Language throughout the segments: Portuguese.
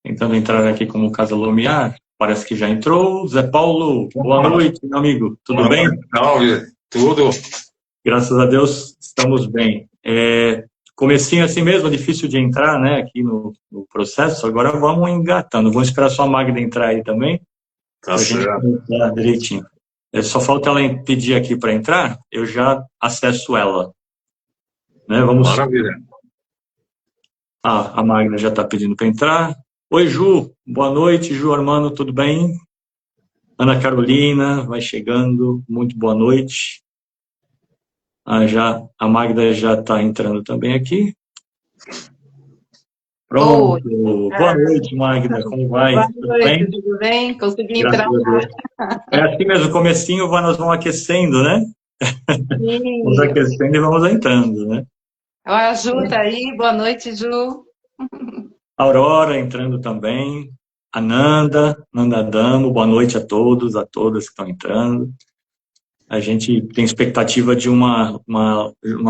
tentando entrar aqui como Casa Lumiar. Parece que já entrou. Zé Paulo, boa noite, meu amigo. Tudo bem? Salve, tudo. Graças a Deus, estamos bem. Comecinho assim mesmo, é difícil de entrar, né, aqui no processo. Agora vamos engatando. Vamos esperar só a Magda entrar aí também, Tá para a gente certo. começar direitinho. Só falta ela pedir aqui para entrar, eu já acesso ela. Né? Maravilha. A Magda já está pedindo para entrar. Oi, Ju. Boa noite, Ju Armando, tudo bem? Ana Carolina, vai chegando. Muito boa noite. A Magda já está entrando também aqui. Pronto. Oi. Boa noite, Magda. Como vai? Boa Tudo noite, bem? tudo bem? Consegui Graças entrar. a Deus. É assim mesmo, comecinho nós vamos aquecendo, né? Sim. Vamos aquecendo e vamos entrando, né? Olha, a Ju tá aí. Boa noite, Ju. Aurora entrando também. A Nanda Damo, boa noite a todos, a todas que estão entrando. A gente tem expectativa de uma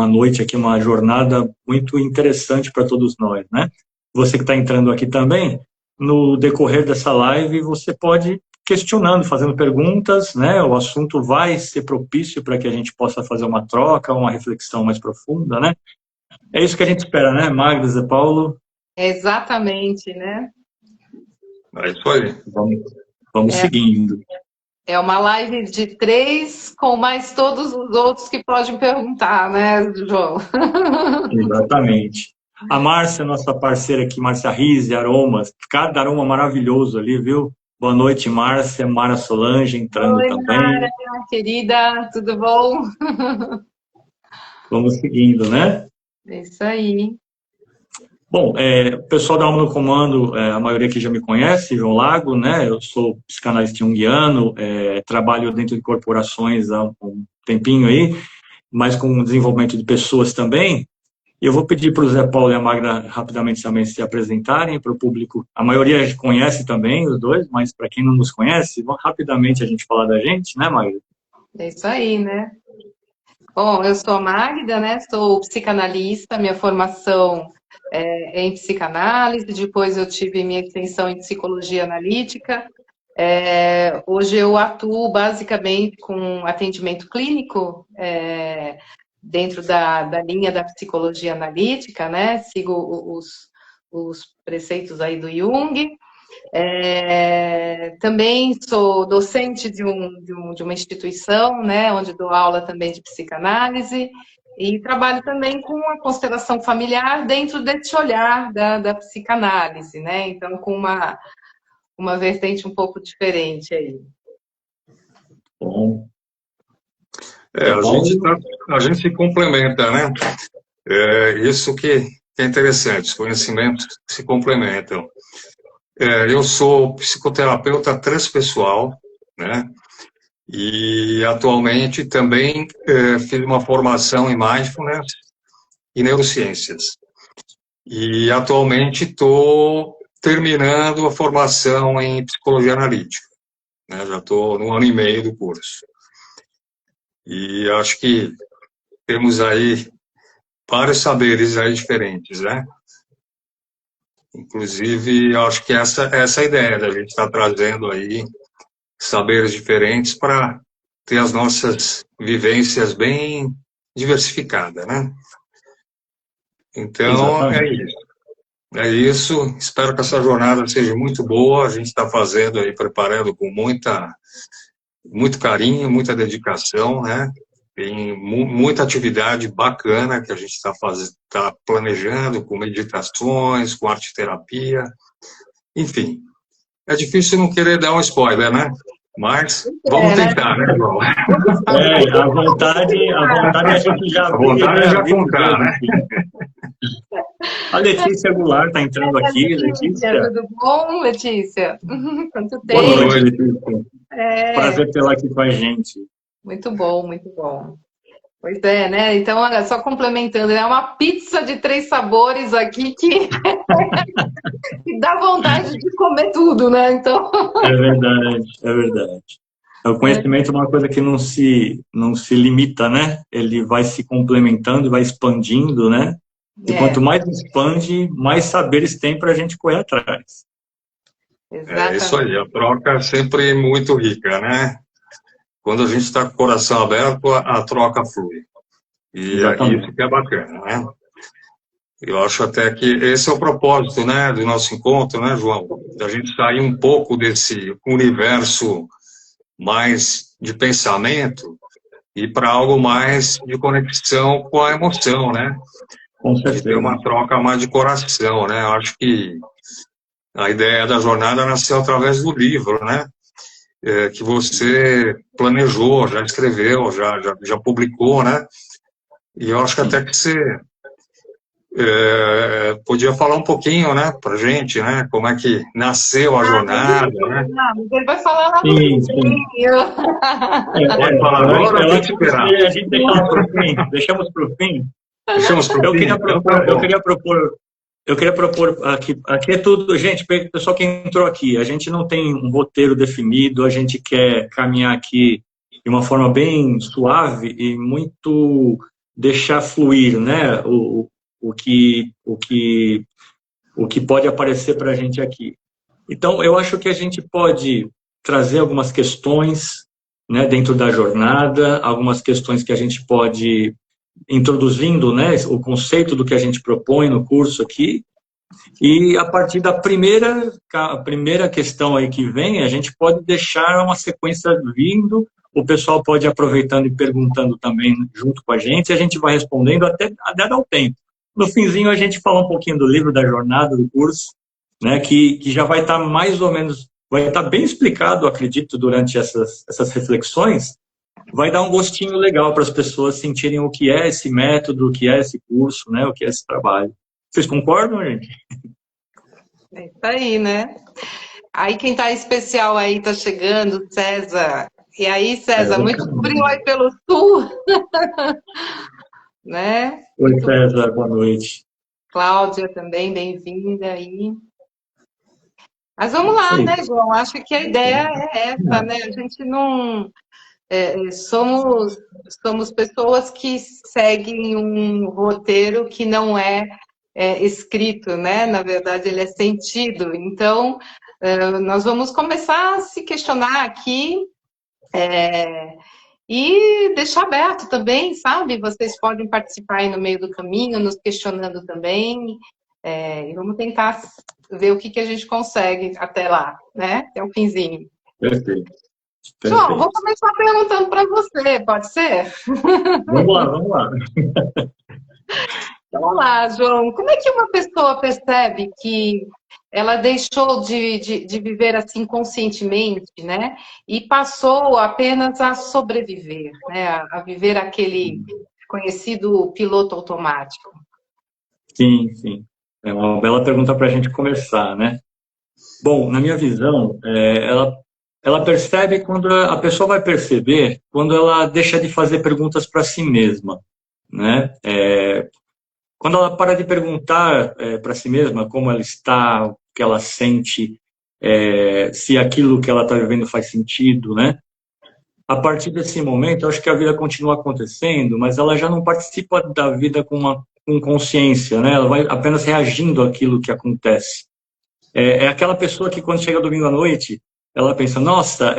noite aqui, uma jornada muito interessante para todos nós, né? Você que está entrando aqui também, no decorrer dessa live, você pode ir questionando, fazendo perguntas, né? O assunto vai ser propício para que a gente possa fazer uma troca, uma reflexão mais profunda, né? É isso que a gente espera, né, Magda, Zé Paulo? Exatamente, né? É isso aí. Vamos seguindo. É uma live de 3 com mais todos os outros que podem perguntar, né, João? Exatamente. A Márcia, nossa parceira aqui, Márcia Rizzi, Aromas, cada aroma maravilhoso ali, viu? Boa noite, Márcia, Mara Solange entrando Oi, também. Mara, querida, tudo bom? Vamos seguindo, né? É isso aí. Bom, o pessoal da Alma no Comando, a maioria aqui já me conhece, João Lago, né? Eu sou psicanalista junguiano, trabalho dentro de corporações há um tempinho aí, mas com desenvolvimento de pessoas também. E eu vou pedir para o Zé Paulo e a Magda rapidamente também se apresentarem para o público. A maioria conhece também os dois, mas para quem não nos conhece, rapidamente a gente falar da gente, né, Magda? É isso aí, né? Bom, eu sou a Magda, né? Sou psicanalista, minha formação é em psicanálise, depois eu tive minha extensão em psicologia analítica. Hoje eu atuo basicamente com atendimento clínico dentro da linha da psicologia analítica, né? Sigo os preceitos aí do Jung. Também sou docente de uma instituição, né, onde dou aula também de psicanálise e trabalho também com a constelação familiar dentro desse olhar da psicanálise, né? Então, com uma vertente um pouco diferente aí. Bom. A gente se complementa, né? Isso que é interessante, os conhecimentos se complementam. Eu sou psicoterapeuta transpessoal, né? E atualmente também fiz uma formação em mindfulness e neurociências. E atualmente estou terminando a formação em psicologia analítica, né? Já estou no 1 ano e meio do curso. E acho que temos aí vários saberes aí diferentes, né? Inclusive, acho que essa é a ideia da gente estar trazendo aí saberes diferentes para ter as nossas vivências bem diversificadas, né? Então, Exatamente. É isso. Espero que essa jornada seja muito boa. A gente está fazendo aí, preparando com muito carinho, muita dedicação, né? Tem muita atividade bacana que a gente está planejando, com meditações, com arte-terapia, enfim. É difícil não querer dar um spoiler, né? Mas vamos tentar, né, João? A vontade a gente já a vontade é já contar, né? A Letícia Goulart está entrando aqui. Letícia, tudo bom, Letícia? Quanto tempo? Boa noite, Letícia. Prazer tê-la aqui com a gente. Muito bom, muito bom. Pois é, né? Então, olha, só complementando, é uma pizza de 3 sabores aqui que dá vontade de comer tudo, né? Então... É verdade, é verdade. O conhecimento é uma coisa que não se limita, né? Ele vai se complementando, vai expandindo, né? E quanto mais expande, mais saberes tem para a gente correr atrás. É isso Exatamente. aí, a troca é sempre muito rica, né? Quando a gente está com o coração aberto, a troca flui. E isso Exatamente. que é bacana, né? Eu acho até que esse é o propósito, né, do nosso encontro, né, João? Da gente sair um pouco desse universo mais de pensamento e para algo mais de conexão com a emoção, né? Com De ter certeza. uma troca mais de coração, né? Eu acho que a ideia da jornada nasceu através do livro, né? Que você planejou, já escreveu, já publicou, né? E eu acho que até Sim. que você podia falar um pouquinho, né, para gente, né? Como é que nasceu a Ah, mas ele jornada, vai né? falar, mas ele vai falar lá no Sim, sim. finzinho. Pode falar agora ou Eu tem acho que que esperar? se a gente deixar para o fim, deixamos para o fim. Deixamos para o Eu fim? queria Então tá propor, eu bom. queria propor, eu queria propor aqui é tudo, gente, pessoal que entrou aqui, a gente não tem um roteiro definido, a gente quer caminhar aqui de uma forma bem suave e muito deixar fluir, né, o que, o que, o que pode aparecer para a gente aqui. Então, eu acho que a gente pode trazer algumas questões, né, dentro da jornada, algumas questões que a gente pode introduzindo, né, o conceito do que a gente propõe no curso aqui, e a partir da primeira questão aí que vem, a gente pode deixar uma sequência vindo, o pessoal pode ir aproveitando e perguntando também junto com a gente vai respondendo até dar o tempo. No finzinho, a gente fala um pouquinho do livro, da jornada, do curso, né, que já vai estar mais ou menos, vai estar bem explicado, acredito, durante essas reflexões, vai dar um gostinho legal para as pessoas sentirem o que é esse método, o que é esse curso, né, o que é esse trabalho. Vocês concordam, gente? É isso aí, né? Aí quem tá especial aí tá chegando, César. E aí, César, muito frio aí pelo sul, né? Oi, Muito. César, boa noite. Cláudia também, bem-vinda aí. Mas vamos Isso lá, aí. né, João? Acho que a ideia é essa, né? A gente não somos pessoas que seguem um roteiro que não é escrito, né? Na verdade, ele é sentido. Então, nós vamos começar a se questionar aqui e deixar aberto também, sabe? Vocês podem participar aí no meio do caminho, nos questionando também. E vamos tentar ver o que a gente consegue até lá, né? Até o finzinho. Perfeito, João, vou perfeito. começar perguntando para você, pode ser? Vamos lá, vamos lá. Então, vamos lá, João. Como é que uma pessoa percebe que ela deixou de viver assim conscientemente, né? E passou apenas a sobreviver, né? A viver aquele conhecido piloto automático. Sim, sim. É uma bela pergunta para a gente começar, né? Bom, na minha visão, ela percebe quando a pessoa vai perceber quando ela deixa de fazer perguntas para si mesma, né? Quando ela para de perguntar para si mesma como ela está, o que ela sente, se aquilo que ela está vivendo faz sentido, né? A partir desse momento, eu acho que a vida continua acontecendo, mas ela já não participa da vida com consciência, né? Ela vai apenas reagindo àquilo que acontece. É aquela pessoa que quando chega domingo à noite, ela pensa, nossa,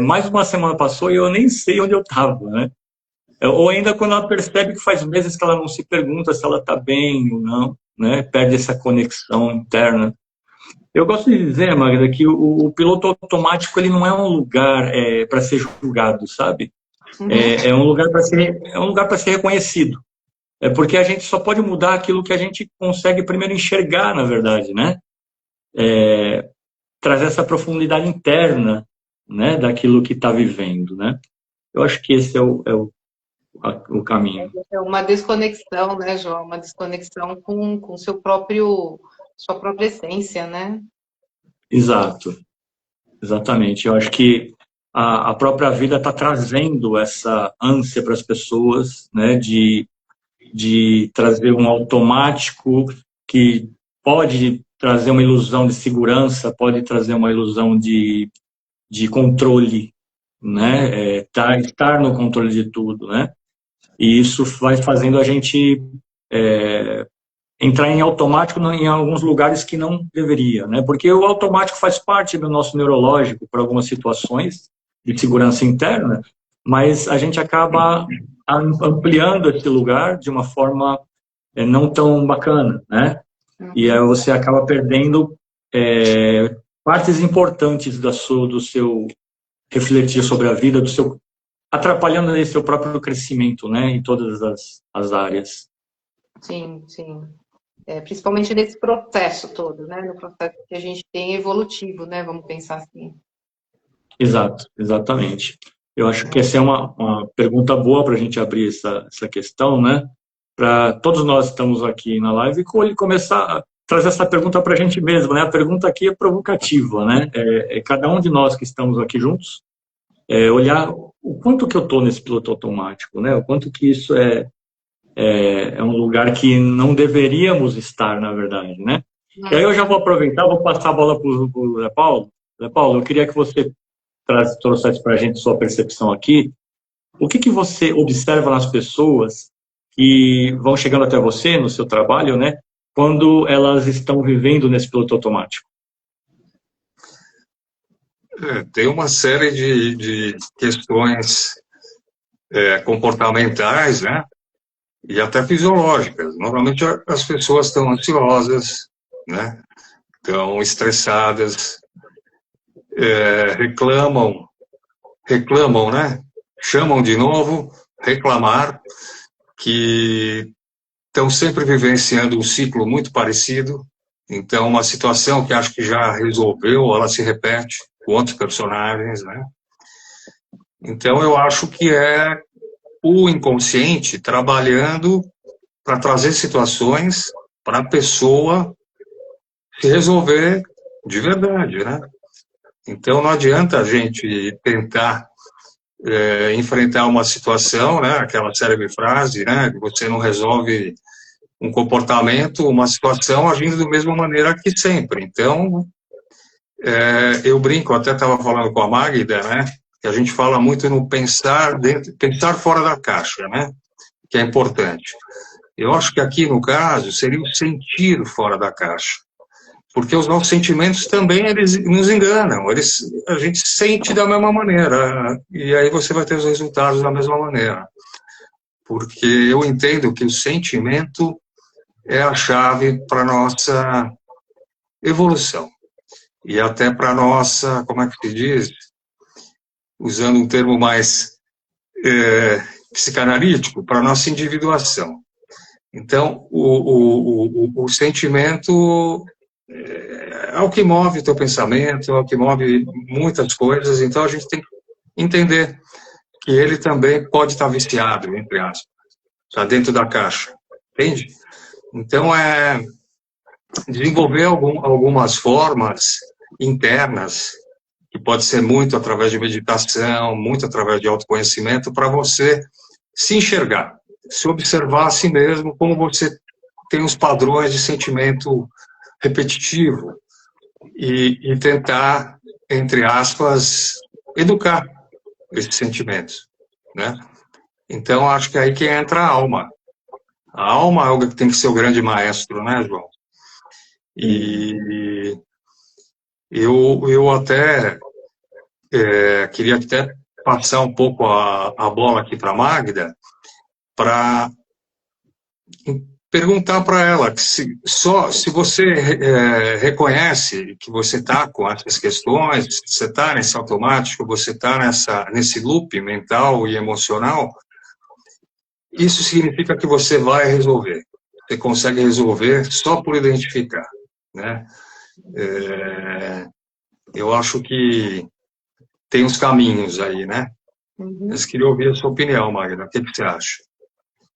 mais uma semana passou e eu nem sei onde eu estava, né? Ou ainda quando ela percebe que faz meses que ela não se pergunta se ela está bem ou não, né? Perde essa conexão interna. Eu gosto de dizer, Magda, que o piloto automático ele não é um lugar para ser julgado, sabe? Uhum. É um lugar para ser reconhecido. É porque a gente só pode mudar aquilo que a gente consegue primeiro enxergar, na verdade, né? Trazer essa profundidade interna, né, daquilo que está vivendo, né? Eu acho que esse é o caminho. É uma desconexão, né, João? Uma desconexão com sua própria essência, né? Exato, exatamente. Eu acho que a própria vida está trazendo essa ânsia para as pessoas, né, de trazer um automático que pode trazer uma ilusão de segurança, pode trazer uma ilusão de controle, né? Estar no controle de tudo, né? E isso vai fazendo a gente entrar em automático em alguns lugares que não deveria, né? Porque o automático faz parte do nosso neurológico para algumas situações de segurança interna, mas a gente acaba ampliando esse lugar de uma forma não tão bacana, né? E aí você acaba perdendo partes importantes do seu refletir sobre a vida, atrapalhando aí seu próprio crescimento, né? Em todas as áreas. Sim, sim. Principalmente nesse processo todo, né? No processo que a gente tem evolutivo, né? Vamos pensar assim. Exato, exatamente. Eu acho que essa é uma pergunta boa para a gente abrir essa questão, né? Para todos nós que estamos aqui na live e começar a trazer essa pergunta para a gente mesmo, né? A pergunta aqui é provocativa, né? Cada um de nós que estamos aqui juntos olhar o quanto que eu estou nesse piloto automático, né? O quanto que isso é um lugar que não deveríamos estar, na verdade, né? E aí eu já vou aproveitar, vou passar a bola para o Zé Paulo. Zé Paulo, eu queria que você trouxesse para a gente sua percepção aqui. O que você observa nas pessoas que vão chegando até você no seu trabalho, né? Quando elas estão vivendo nesse piloto automático? Tem uma série de questões comportamentais, né? E até fisiológicas. Normalmente as pessoas estão ansiosas, né? Estão estressadas, reclamam, né? Chamam de novo, reclamar, que estão sempre vivenciando um ciclo muito parecido. Então, uma situação que acho que já resolveu, ela se repete com outros personagens, né? Então, eu acho que é o inconsciente trabalhando para trazer situações para a pessoa se resolver de verdade, né? Então, não adianta a gente tentar enfrentar uma situação, né? Aquela célebre frase, né? Que você não resolve um comportamento, uma situação agindo da mesma maneira que sempre. Então, eu brinco, até estava falando com a Magda, né? Que a gente fala muito no pensar fora da caixa, né? Que é importante. Eu acho que aqui, no caso, seria o sentir fora da caixa. Porque os nossos sentimentos também, eles nos enganam. A gente sente da mesma maneira. E aí você vai ter os resultados da mesma maneira. Porque eu entendo que o sentimento é a chave para a nossa evolução. E até para a nossa, como é que se diz? Usando um termo mais psicanalítico, para a nossa individuação. Então, o sentimento é o que move o teu pensamento, é o que move muitas coisas, então a gente tem que entender que ele também pode estar viciado, entre aspas, está dentro da caixa, entende? Então, desenvolver algumas formas internas, que pode ser muito através de meditação, muito através de autoconhecimento, para você se enxergar, se observar a si mesmo, como você tem os padrões de sentimento repetitivo e tentar, entre aspas, educar esses sentimentos, né? Então, acho que é aí que entra a alma. A alma é algo que tem que ser o grande maestro, né, João? E eu até queria até passar um pouco a bola aqui para a Magda, para perguntar para ela que se você reconhece que você está com essas questões, você está nesse automático, você está nesse loop mental e emocional, isso significa que você vai resolver. Você consegue resolver só por identificar, né? Eu acho que tem uns caminhos aí, né? Mas queria ouvir a sua opinião, Magda. O que você acha?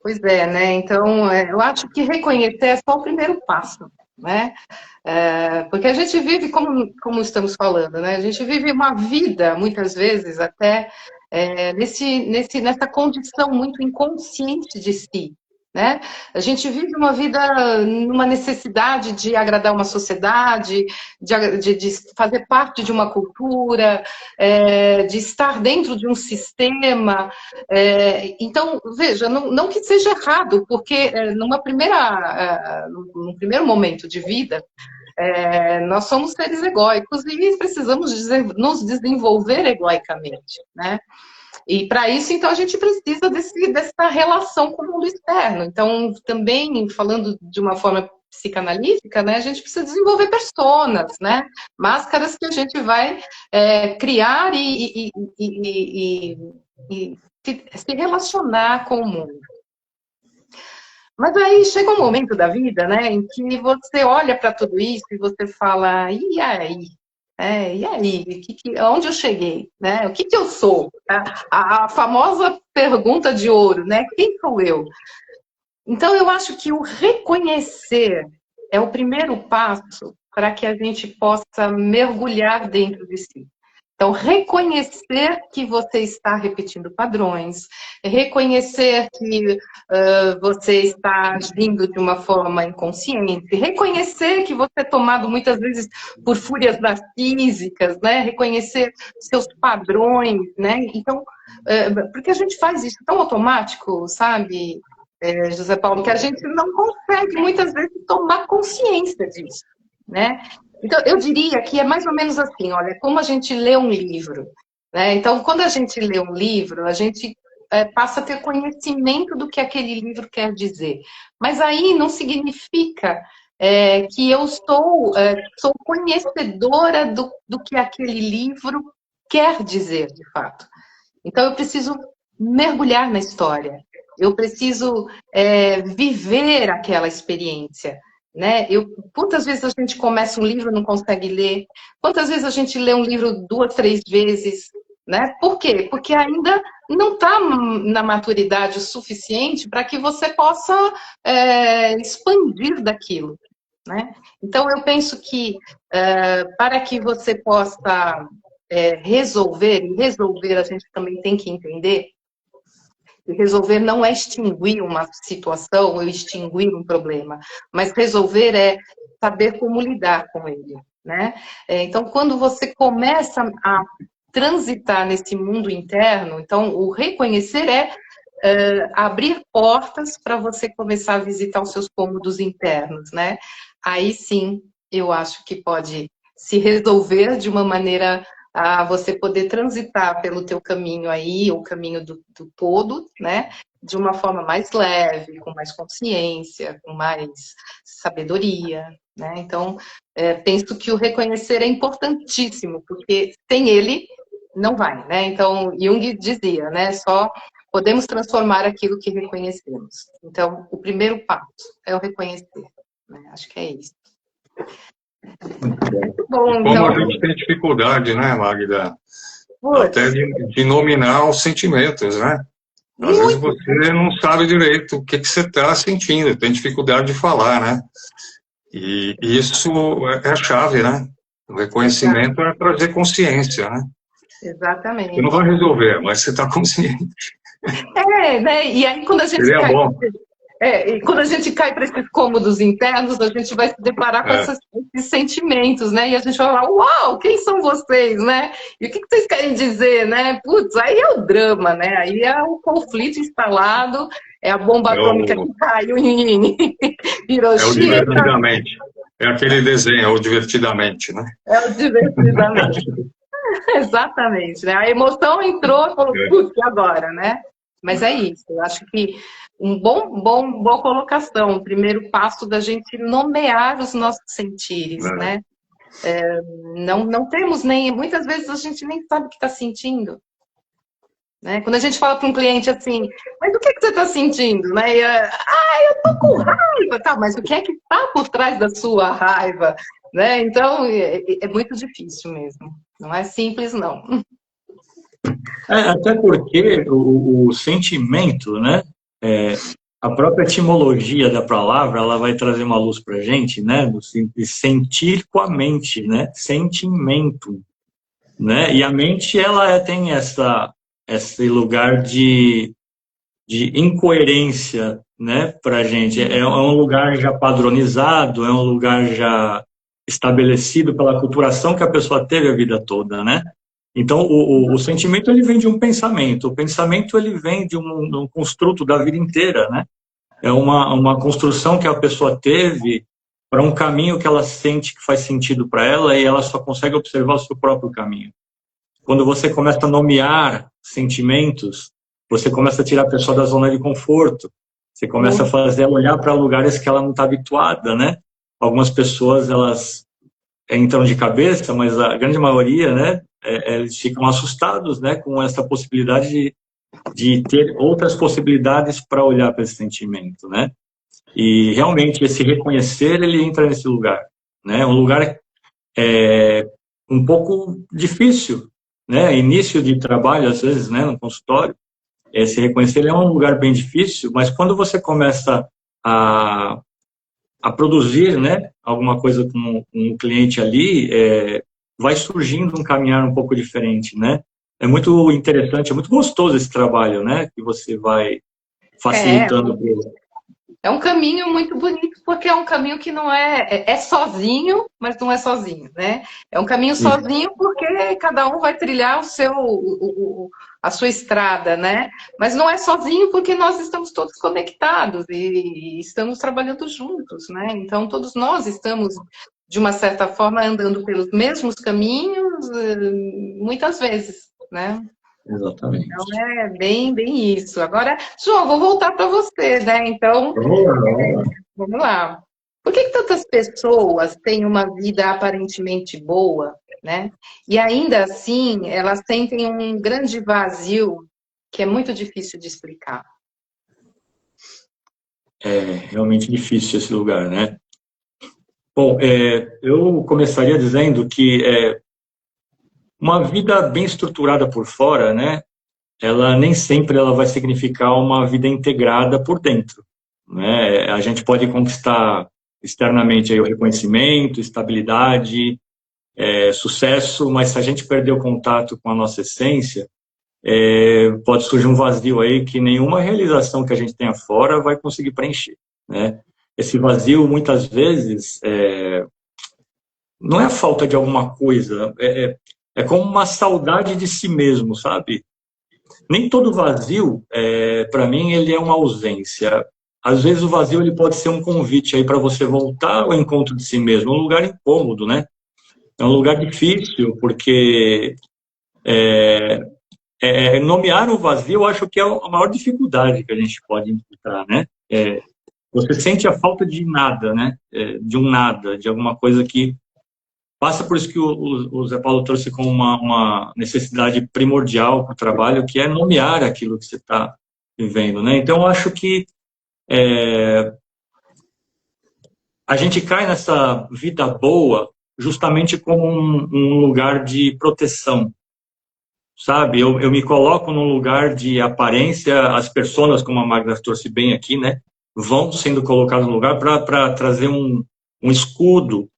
Pois é, né? Então, eu acho que reconhecer é só o primeiro passo, né? Porque a gente vive, como estamos falando, né? A gente vive uma vida, muitas vezes, até nessa condição muito inconsciente de si, né? A gente vive uma vida numa necessidade de agradar uma sociedade, de fazer parte de uma cultura, de estar dentro de um sistema. Então, veja, não que seja errado, porque num primeiro momento de vida, nós somos seres egóicos e precisamos nos desenvolver egoicamente, né? E para isso, então, a gente precisa dessa relação com o mundo externo. Então, também, falando de uma forma psicanalítica, né, a gente precisa desenvolver personas, né? Máscaras que a gente vai criar e se relacionar com o mundo. Mas aí chega um momento da vida, né, em que você olha para tudo isso e você fala, e aí? E aí? Onde eu cheguei? Né? O que eu sou? A famosa pergunta de ouro, né? Quem sou eu? Então, eu acho que o reconhecer é o primeiro passo para que a gente possa mergulhar dentro de si. Então, reconhecer que você está repetindo padrões, reconhecer que você está agindo de uma forma inconsciente, reconhecer que você é tomado muitas vezes por fúrias narcísicas, né? Reconhecer seus padrões, né? Então, porque a gente faz isso tão automático, sabe, José Paulo, que a gente não consegue muitas vezes tomar consciência disso, né? Então, eu diria que é mais ou menos assim, olha, como a gente lê um livro, né? Então, quando a gente lê um livro, a gente passa a ter conhecimento do que aquele livro quer dizer. Mas aí não significa que eu sou conhecedora do que aquele livro quer dizer, de fato. Então, eu preciso mergulhar na história. Eu preciso viver aquela experiência. Né? Quantas vezes a gente começa um livro e não consegue ler? Quantas vezes a gente lê um livro 2, 3 vezes? Né? Por quê? Porque ainda não está na maturidade o suficiente para que você possa expandir daquilo. Né? Então, eu penso que para que você possa resolver, e resolver a gente também tem que entender, e resolver não é extinguir uma situação ou extinguir um problema, mas resolver é saber como lidar com ele, né? Então, quando você começa a transitar nesse mundo interno, então o reconhecer é abrir portas para você começar a visitar os seus cômodos internos, né? Aí sim, eu acho que pode se resolver de uma maneira a você poder transitar pelo teu caminho aí, o caminho do todo, né? De uma forma mais leve, com mais consciência, com mais sabedoria, né? Então, penso que o reconhecer é importantíssimo, porque sem ele, não vai, né? Então, Jung dizia, né? Só podemos transformar aquilo que reconhecemos. Então, o primeiro passo é o reconhecer, né? Acho que é isso. Bom, como então, a gente tem dificuldade, né, Magda? Até de nominar os sentimentos, né? Às vezes você não sabe direito o que você está sentindo, tem dificuldade de falar, né? E isso é a chave, né? O reconhecimento é trazer consciência, né? Exatamente. Você não vai resolver, mas você está consciente. Né? E aí quando a gente Seria bom. E quando a gente cai para esses cômodos internos, a gente vai se deparar com esses sentimentos, né? E a gente vai falar, uau, quem são vocês, né? E o que vocês querem dizer, né? Putz, aí é o drama, né? Aí é o conflito instalado, é a bomba atômica que caiu em Hiroshima. É o divertidamente. É aquele desenho, é o divertidamente, né? É o divertidamente. Exatamente, né? A emoção entrou e falou, putz, e agora, né? Mas é isso, eu acho que boa colocação, o primeiro passo da gente nomear os nossos sentires, né? Não temos nem, muitas vezes a gente nem sabe o que está sentindo. Né? Quando a gente fala para um cliente assim, mas o que você está sentindo? Né? Eu tô com raiva, tá, mas o que é que está por trás da sua raiva? Né? Então, é muito difícil mesmo, não é simples não. Até porque o sentimento, né? A própria etimologia da palavra, ela vai trazer uma luz para a gente, né? De sentir com a mente, né? Sentimento, né? E a mente, ela tem esse lugar de de incoerência, né, para a gente. É um lugar já padronizado, é um lugar já estabelecido pela culturação que a pessoa teve a vida toda, né? Então, o sentimento, ele vem de um pensamento. O pensamento, ele vem de um construto da vida inteira, né? É uma construção que a pessoa teve para um caminho que ela sente que faz sentido para ela e ela só consegue observar o seu próprio caminho. Quando você começa a nomear sentimentos, você começa a tirar a pessoa da zona de conforto. Você começa a fazer ela olhar para lugares que ela não está habituada, né? Algumas pessoas, elas entram de cabeça, mas a grande maioria, né, eles ficam assustados, né, com essa possibilidade de ter outras possibilidades para olhar para esse sentimento, né? E realmente esse reconhecer, ele entra nesse lugar, né? Um lugar um pouco difícil, né? Início de trabalho, às vezes, né, no consultório, esse reconhecer, ele é um lugar bem difícil, mas quando você começa a produzir, né, alguma coisa com um cliente ali, vai surgindo um caminhar um pouco diferente, né? É muito interessante, é muito gostoso esse trabalho, né, que você vai facilitando. É um caminho muito bonito, porque é um caminho que não é sozinho, mas não é sozinho, né? É um caminho sozinho porque cada um vai trilhar a sua estrada, né? Mas não é sozinho porque nós estamos todos conectados e estamos trabalhando juntos, né? Então, todos nós estamos, de uma certa forma, andando pelos mesmos caminhos, muitas vezes, né? Exatamente. Então, é bem isso. Agora, João, vou voltar para você, né? Então, vamos lá. Por que tantas pessoas têm uma vida aparentemente boa, né? E ainda assim, elas sentem um grande vazio que é muito difícil de explicar? É realmente difícil esse lugar, né? Bom, eu começaria dizendo que uma vida bem estruturada por fora, né? Ela nem sempre ela vai significar uma vida integrada por dentro, né? A gente pode conquistar externamente aí o reconhecimento, estabilidade, sucesso, mas se a gente perder o contato com a nossa essência, pode surgir um vazio aí que nenhuma realização que a gente tenha fora vai conseguir preencher, né? Esse vazio, muitas vezes, não é a falta de alguma coisa, é como uma saudade de si mesmo, sabe? Nem todo vazio, para mim, ele é uma ausência. Às vezes o vazio ele pode ser um convite aí para você voltar ao encontro de si mesmo, um lugar incômodo, né? É um lugar difícil, porque nomear o vazio, eu acho que é a maior dificuldade que a gente pode encontrar, né? Você sente a falta de nada, né? De um nada, de alguma coisa que passa por isso que o Zé Paulo trouxe como uma necessidade primordial para o trabalho, que é nomear aquilo que você está vivendo, né? Então, eu acho que a gente cai nessa vida boa justamente como um lugar de proteção, sabe? Eu me coloco num lugar de aparência, as pessoas, como a Magda trouxe bem aqui, né? Vão sendo colocadas no lugar para trazer um escudo,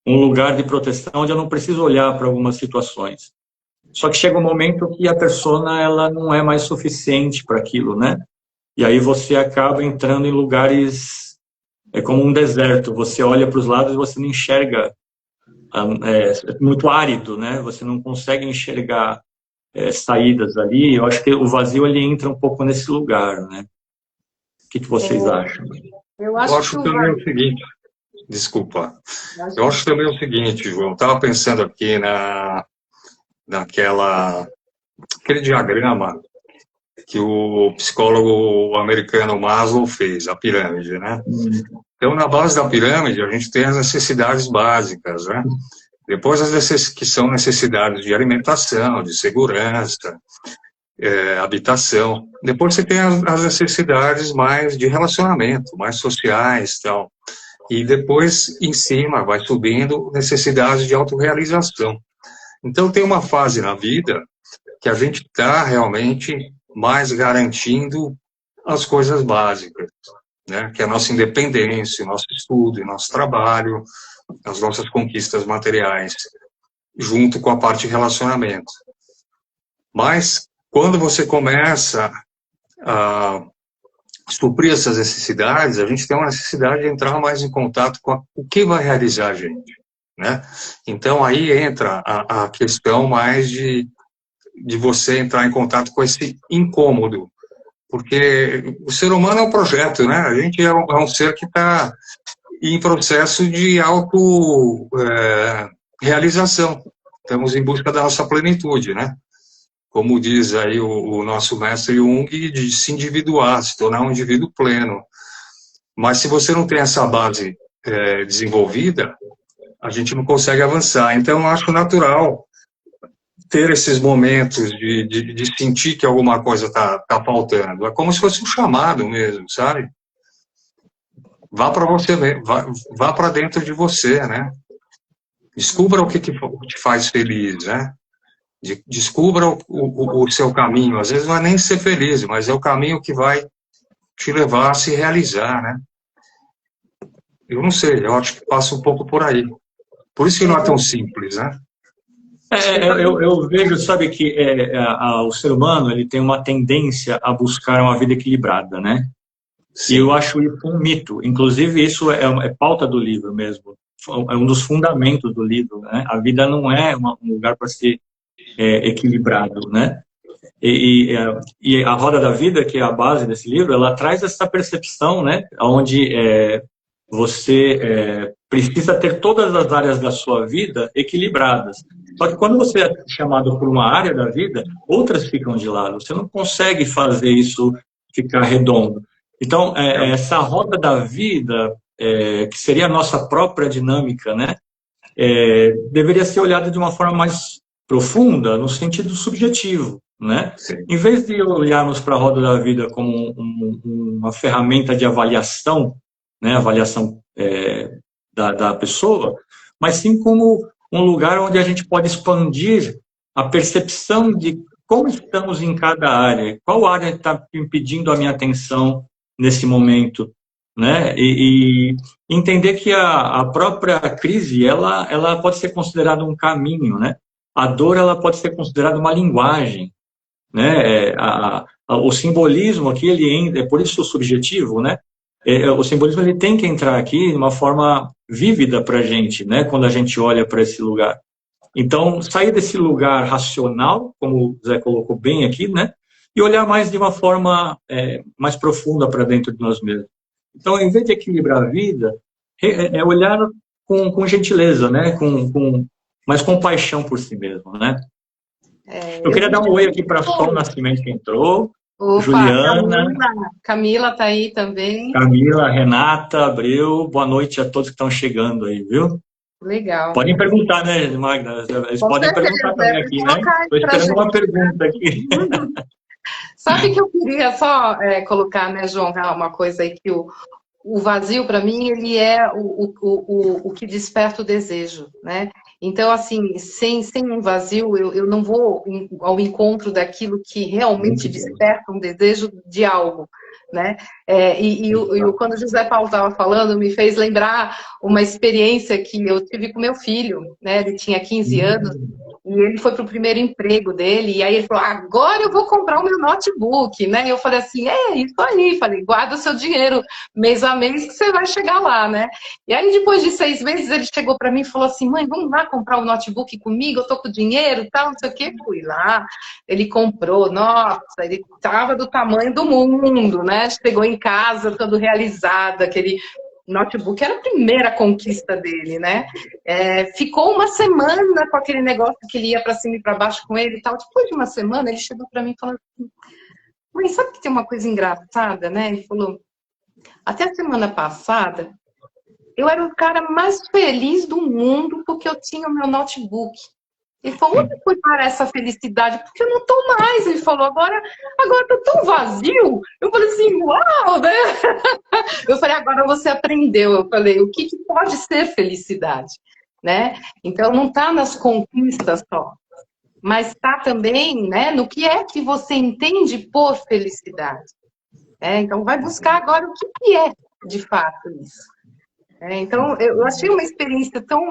um lugar de proteção onde eu não preciso olhar para algumas situações. Só que chega um momento que a persona ela não é mais suficiente para aquilo, né? E aí você acaba entrando em lugares como um deserto. Você olha para os lados e você não enxerga, é muito árido, né? Você não consegue enxergar saídas ali. Eu acho que o vazio ele entra um pouco nesse lugar, né? O que vocês acham? Eu acho também o seguinte. Desculpa. Eu acho também o seguinte, João, estava pensando aqui aquele diagrama que o psicólogo americano Maslow fez, a pirâmide, né? Então, na base da pirâmide, a gente tem as necessidades básicas, né? Depois, que são necessidades de alimentação, de segurança, habitação. Depois, você tem as necessidades mais de relacionamento, mais sociais, tal. E depois, em cima, vai subindo necessidades de autorrealização. Então, tem uma fase na vida que a gente está realmente mais garantindo as coisas básicas, né? Que é a nossa independência, o nosso estudo, o nosso trabalho, as nossas conquistas materiais, junto com a parte de relacionamento. Mas, quando você começa a suprir essas necessidades, a gente tem uma necessidade de entrar mais em contato com o que vai realizar a gente, né? Então, aí entra a questão mais de você entrar em contato com esse incômodo, porque o ser humano é um projeto, né? A gente é um ser que está em processo de auto-realização. Estamos em busca da nossa plenitude, né? Como diz aí o nosso mestre Jung, de se individuar, se tornar um indivíduo pleno. Mas se você não tem essa base desenvolvida, a gente não consegue avançar. Então, eu acho natural ter esses momentos de sentir que alguma coisa está faltando. É como se fosse um chamado mesmo, sabe? Vá para você, vá para dentro de você, né? Descubra o que te faz feliz, né? Descubra o seu caminho. Às vezes não é nem ser feliz, mas é o caminho que vai te levar a se realizar, né? Eu não sei, eu acho que passa um pouco por aí. Por isso que não é tão simples, né? Eu vejo, sabe, que o ser humano ele tem uma tendência a buscar uma vida equilibrada, né? Sim. E eu acho isso um mito. Inclusive, isso é pauta do livro mesmo. É um dos fundamentos do livro, né? A vida não é um lugar para ser equilibrado, né? E a Roda da Vida, que é a base desse livro, ela traz essa percepção, né? Onde você precisa ter todas as áreas da sua vida equilibradas. Só que quando você é chamado por uma área da vida, outras ficam de lado. Você não consegue fazer isso ficar redondo. Então, essa roda da vida, que seria a nossa própria dinâmica, né? Deveria ser olhada de uma forma mais profunda, no sentido subjetivo, né? Em vez de olharmos para a roda da vida como uma ferramenta de avaliação, né? Avaliação da pessoa, mas sim como um lugar onde a gente pode expandir a percepção de como estamos em cada área, qual área está impedindo a minha atenção nesse momento, né? E entender que a própria crise ela pode ser considerada um caminho, né? A dor ela pode ser considerada uma linguagem, né? O simbolismo aqui ele é por isso o subjetivo, né? O simbolismo ele tem que entrar aqui de uma forma vívida para a gente, né? Quando a gente olha para esse lugar. Então, sair desse lugar racional, como o Zé colocou bem aqui, né? E olhar mais de uma forma mais profunda para dentro de nós mesmos. Então, em vez de equilibrar a vida, olhar com gentileza, né? Mas com paixão por si mesmo, né? Eu queria dar um oi aqui para Sol Nascimento que entrou. Opa, Juliana. Camila tá aí também. Camila, Renata, Abreu. Boa noite a todos que estão chegando aí, viu? Legal. Podem perguntar, né, Magda? Eles podem perguntar também aqui, né? Estou esperando uma pergunta aqui. Sabe que eu queria só colocar, né, João, uma coisa aí que o vazio, para mim, ele é o que desperta o desejo, né? Então, assim, sem um vazio, eu não vou ao encontro daquilo que realmente desperta um desejo de algo, né? Quando o José Paulo estava falando, me fez lembrar uma experiência que eu tive com meu filho, né? Ele tinha 15 anos, e ele foi para o primeiro emprego dele, e aí ele falou, agora eu vou comprar o meu notebook, né? E eu falei assim, isso aí, falei, guarda o seu dinheiro mês a mês que você vai chegar lá, né? E aí depois de 6 meses ele chegou para mim e falou assim, mãe, vamos lá comprar o notebook comigo, eu tô com dinheiro e tal, não sei o quê. Fui lá, ele comprou, nossa, ele tava do tamanho do mundo, né? Chegou em casa todo realizado, aquele notebook era a primeira conquista dele, né? Ficou uma semana com aquele negócio que ele ia para cima e para baixo com ele e tal. Depois de uma semana, ele chegou para mim e falou assim, mãe, sabe que tem uma coisa engraçada, né? Ele falou, até a semana passada, eu era o cara mais feliz do mundo porque eu tinha o meu notebook. Ele falou, onde foi parar essa felicidade? Porque eu não tô mais. Ele falou, agora tá tão vazio. Eu falei assim, uau, né? Eu falei, agora você aprendeu. Eu falei, o que pode ser felicidade? Né? Então, não tá nas conquistas só, mas tá também, né, no que é que você entende por felicidade. Então, vai buscar agora o que é, de fato, isso. Então, eu achei uma experiência tão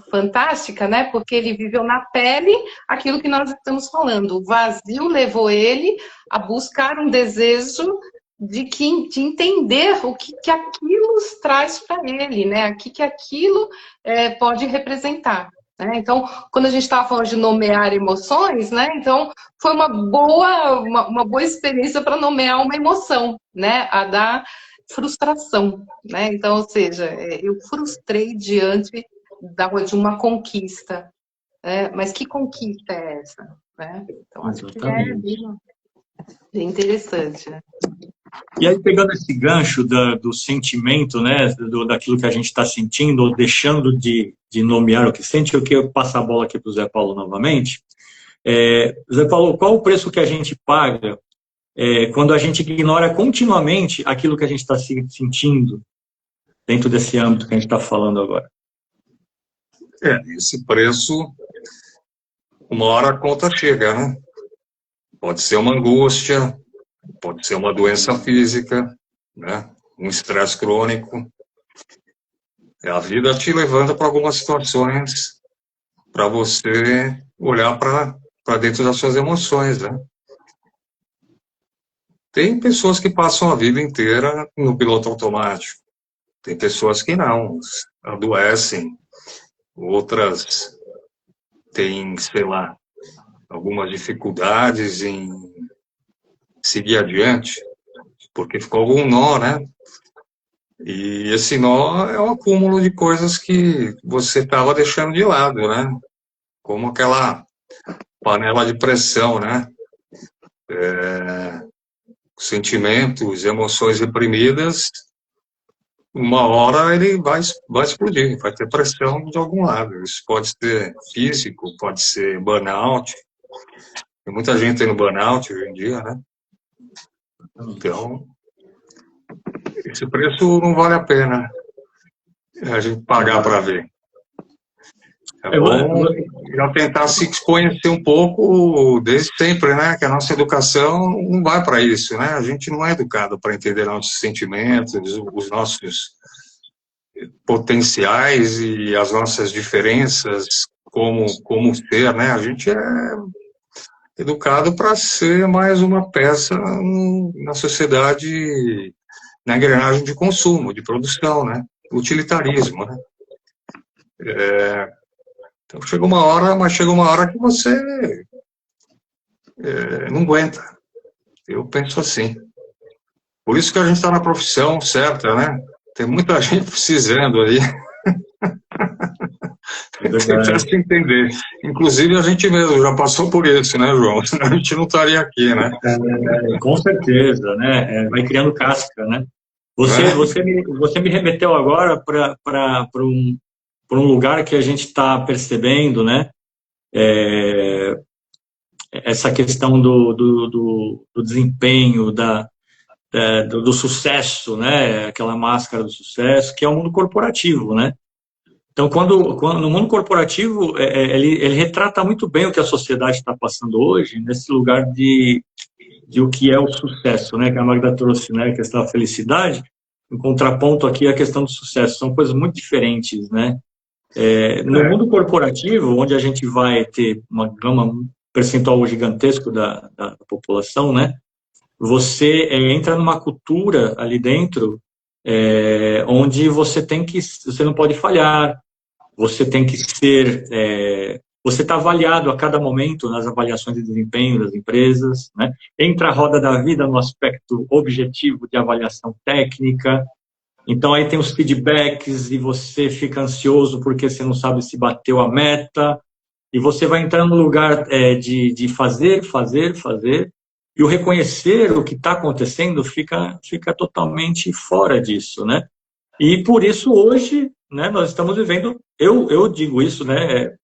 fantástica, né? Porque ele viveu na pele aquilo que nós estamos falando. O vazio levou ele a buscar um desejo de entender o que aquilo traz para ele, né? O que aquilo pode representar. Né? Então, quando a gente estava falando de nomear emoções, né? Então, foi uma boa experiência para nomear uma emoção, né? A da frustração, né? Então, ou seja, eu frustrei diante de uma conquista, né? Mas que conquista é essa? Né? Então, acho que é bem interessante, né? E aí, pegando esse gancho do sentimento, né, daquilo que a gente está sentindo, ou deixando de nomear o que sente, eu quero passar a bola aqui para o Zé Paulo novamente. Zé Paulo, qual o preço que a gente paga quando a gente ignora continuamente aquilo que a gente está sentindo dentro desse âmbito que a gente está falando agora? Esse preço, uma hora a conta chega, né? Pode ser uma angústia, pode ser uma doença física, né? Um estresse crônico. É a vida te levando para algumas situações para você olhar para dentro das suas emoções, né? Tem pessoas que passam a vida inteira no piloto automático. Tem pessoas que não, adoecem. Outras têm, sei lá, algumas dificuldades em seguir adiante, porque ficou algum nó, né? E esse nó é um acúmulo de coisas que você estava deixando de lado, né? Como aquela panela de pressão, né? Sentimentos, emoções reprimidas, uma hora ele vai explodir, vai ter pressão de algum lado. Isso pode ser físico, pode ser burnout. Tem muita gente tendo burnout hoje em dia, né? Então, esse preço não vale a pena a gente pagar para ver. É bom já tentar se conhecer um pouco desde sempre, né? Que a nossa educação não vai para isso, né? A gente não é educado para entender nossos sentimentos, os nossos potenciais e as nossas diferenças como ser, né? A gente é educado para ser mais uma peça na sociedade, na engrenagem de consumo, de produção, né? Utilitarismo, né? Então chega uma hora que você não aguenta. Eu penso assim. Por isso que a gente está na profissão certa, né? Tem muita gente precisando aí. Tentar se entender. Inclusive a gente mesmo já passou por isso, né, João? Senão a gente não estaria aqui, né? Com certeza, né? Vai criando casca, né? Você me remeteu agora para um lugar que a gente está percebendo, né? Essa questão do desempenho, do sucesso, né? Aquela máscara do sucesso, que é o mundo corporativo, né? Então, quando no mundo corporativo, ele retrata muito bem o que a sociedade está passando hoje, nesse lugar de o que é o sucesso, né? Que a Magda trouxe, né? A questão da felicidade, em contraponto aqui a questão do sucesso. São coisas muito diferentes, né? No mundo corporativo, onde a gente vai ter uma gama, um percentual gigantesco da população, né? Você entra numa cultura ali dentro onde você não pode falhar, você tem que ser, você está avaliado a cada momento nas avaliações de desempenho das empresas, né? Entra a roda da vida no aspecto objetivo de avaliação técnica. Então aí tem os feedbacks e você fica ansioso porque você não sabe se bateu a meta, e você vai entrar no lugar de fazer, e o reconhecer o que está acontecendo fica totalmente fora disso, né? E por isso hoje, né, nós estamos vivendo, eu digo isso, né,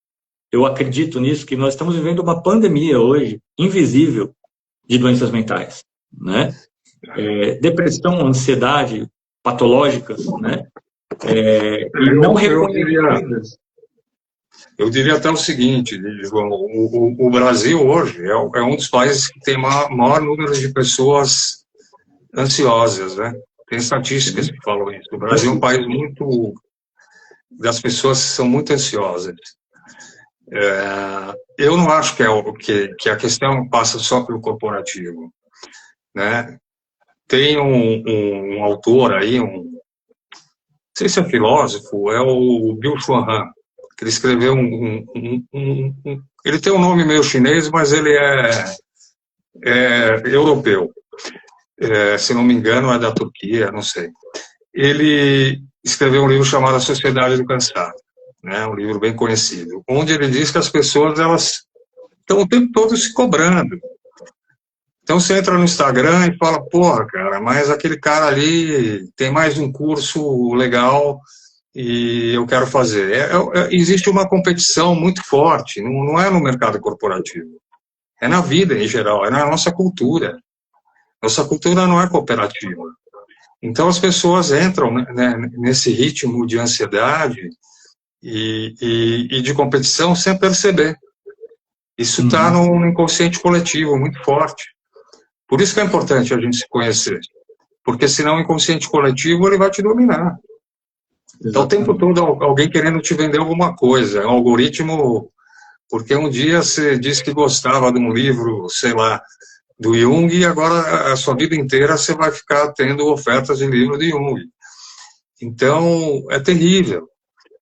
eu acredito nisso, que nós estamos vivendo uma pandemia hoje, invisível, de doenças mentais, né? Depressão, ansiedade, patológicas, né? E não reconhecidas. Eu diria até o seguinte, João, o Brasil hoje é um dos países que tem maior número de pessoas ansiosas, né? Tem estatísticas que falam isso. O Brasil é um país das pessoas são muito ansiosas. Eu não acho que a questão passa só pelo corporativo, né? tem um autor aí, não sei se é filósofo, é o Bill Schwan, que ele escreveu ele tem um nome meio chinês, mas ele é europeu. Se não me engano, é da Turquia, não sei. Ele escreveu um livro chamado A Sociedade do Cansado, né? Um livro bem conhecido, onde ele diz que as pessoas elas estão o tempo todo se cobrando. Então você entra no Instagram e fala, porra, cara, mas aquele cara ali tem mais um curso legal e eu quero fazer. Existe uma competição muito forte, não é no mercado corporativo, é na vida em geral, é na nossa cultura. Nossa cultura não é cooperativa. Então as pessoas entram, né, nesse ritmo de ansiedade e de competição sem perceber. Isso está no inconsciente coletivo muito forte. Por isso que é importante a gente se conhecer, porque senão o inconsciente coletivo ele vai te dominar. Então o tempo todo alguém querendo te vender alguma coisa, um algoritmo, porque um dia você disse que gostava de um livro, sei lá, do Jung, e agora a sua vida inteira você vai ficar tendo ofertas de livro de Jung. Então, é terrível,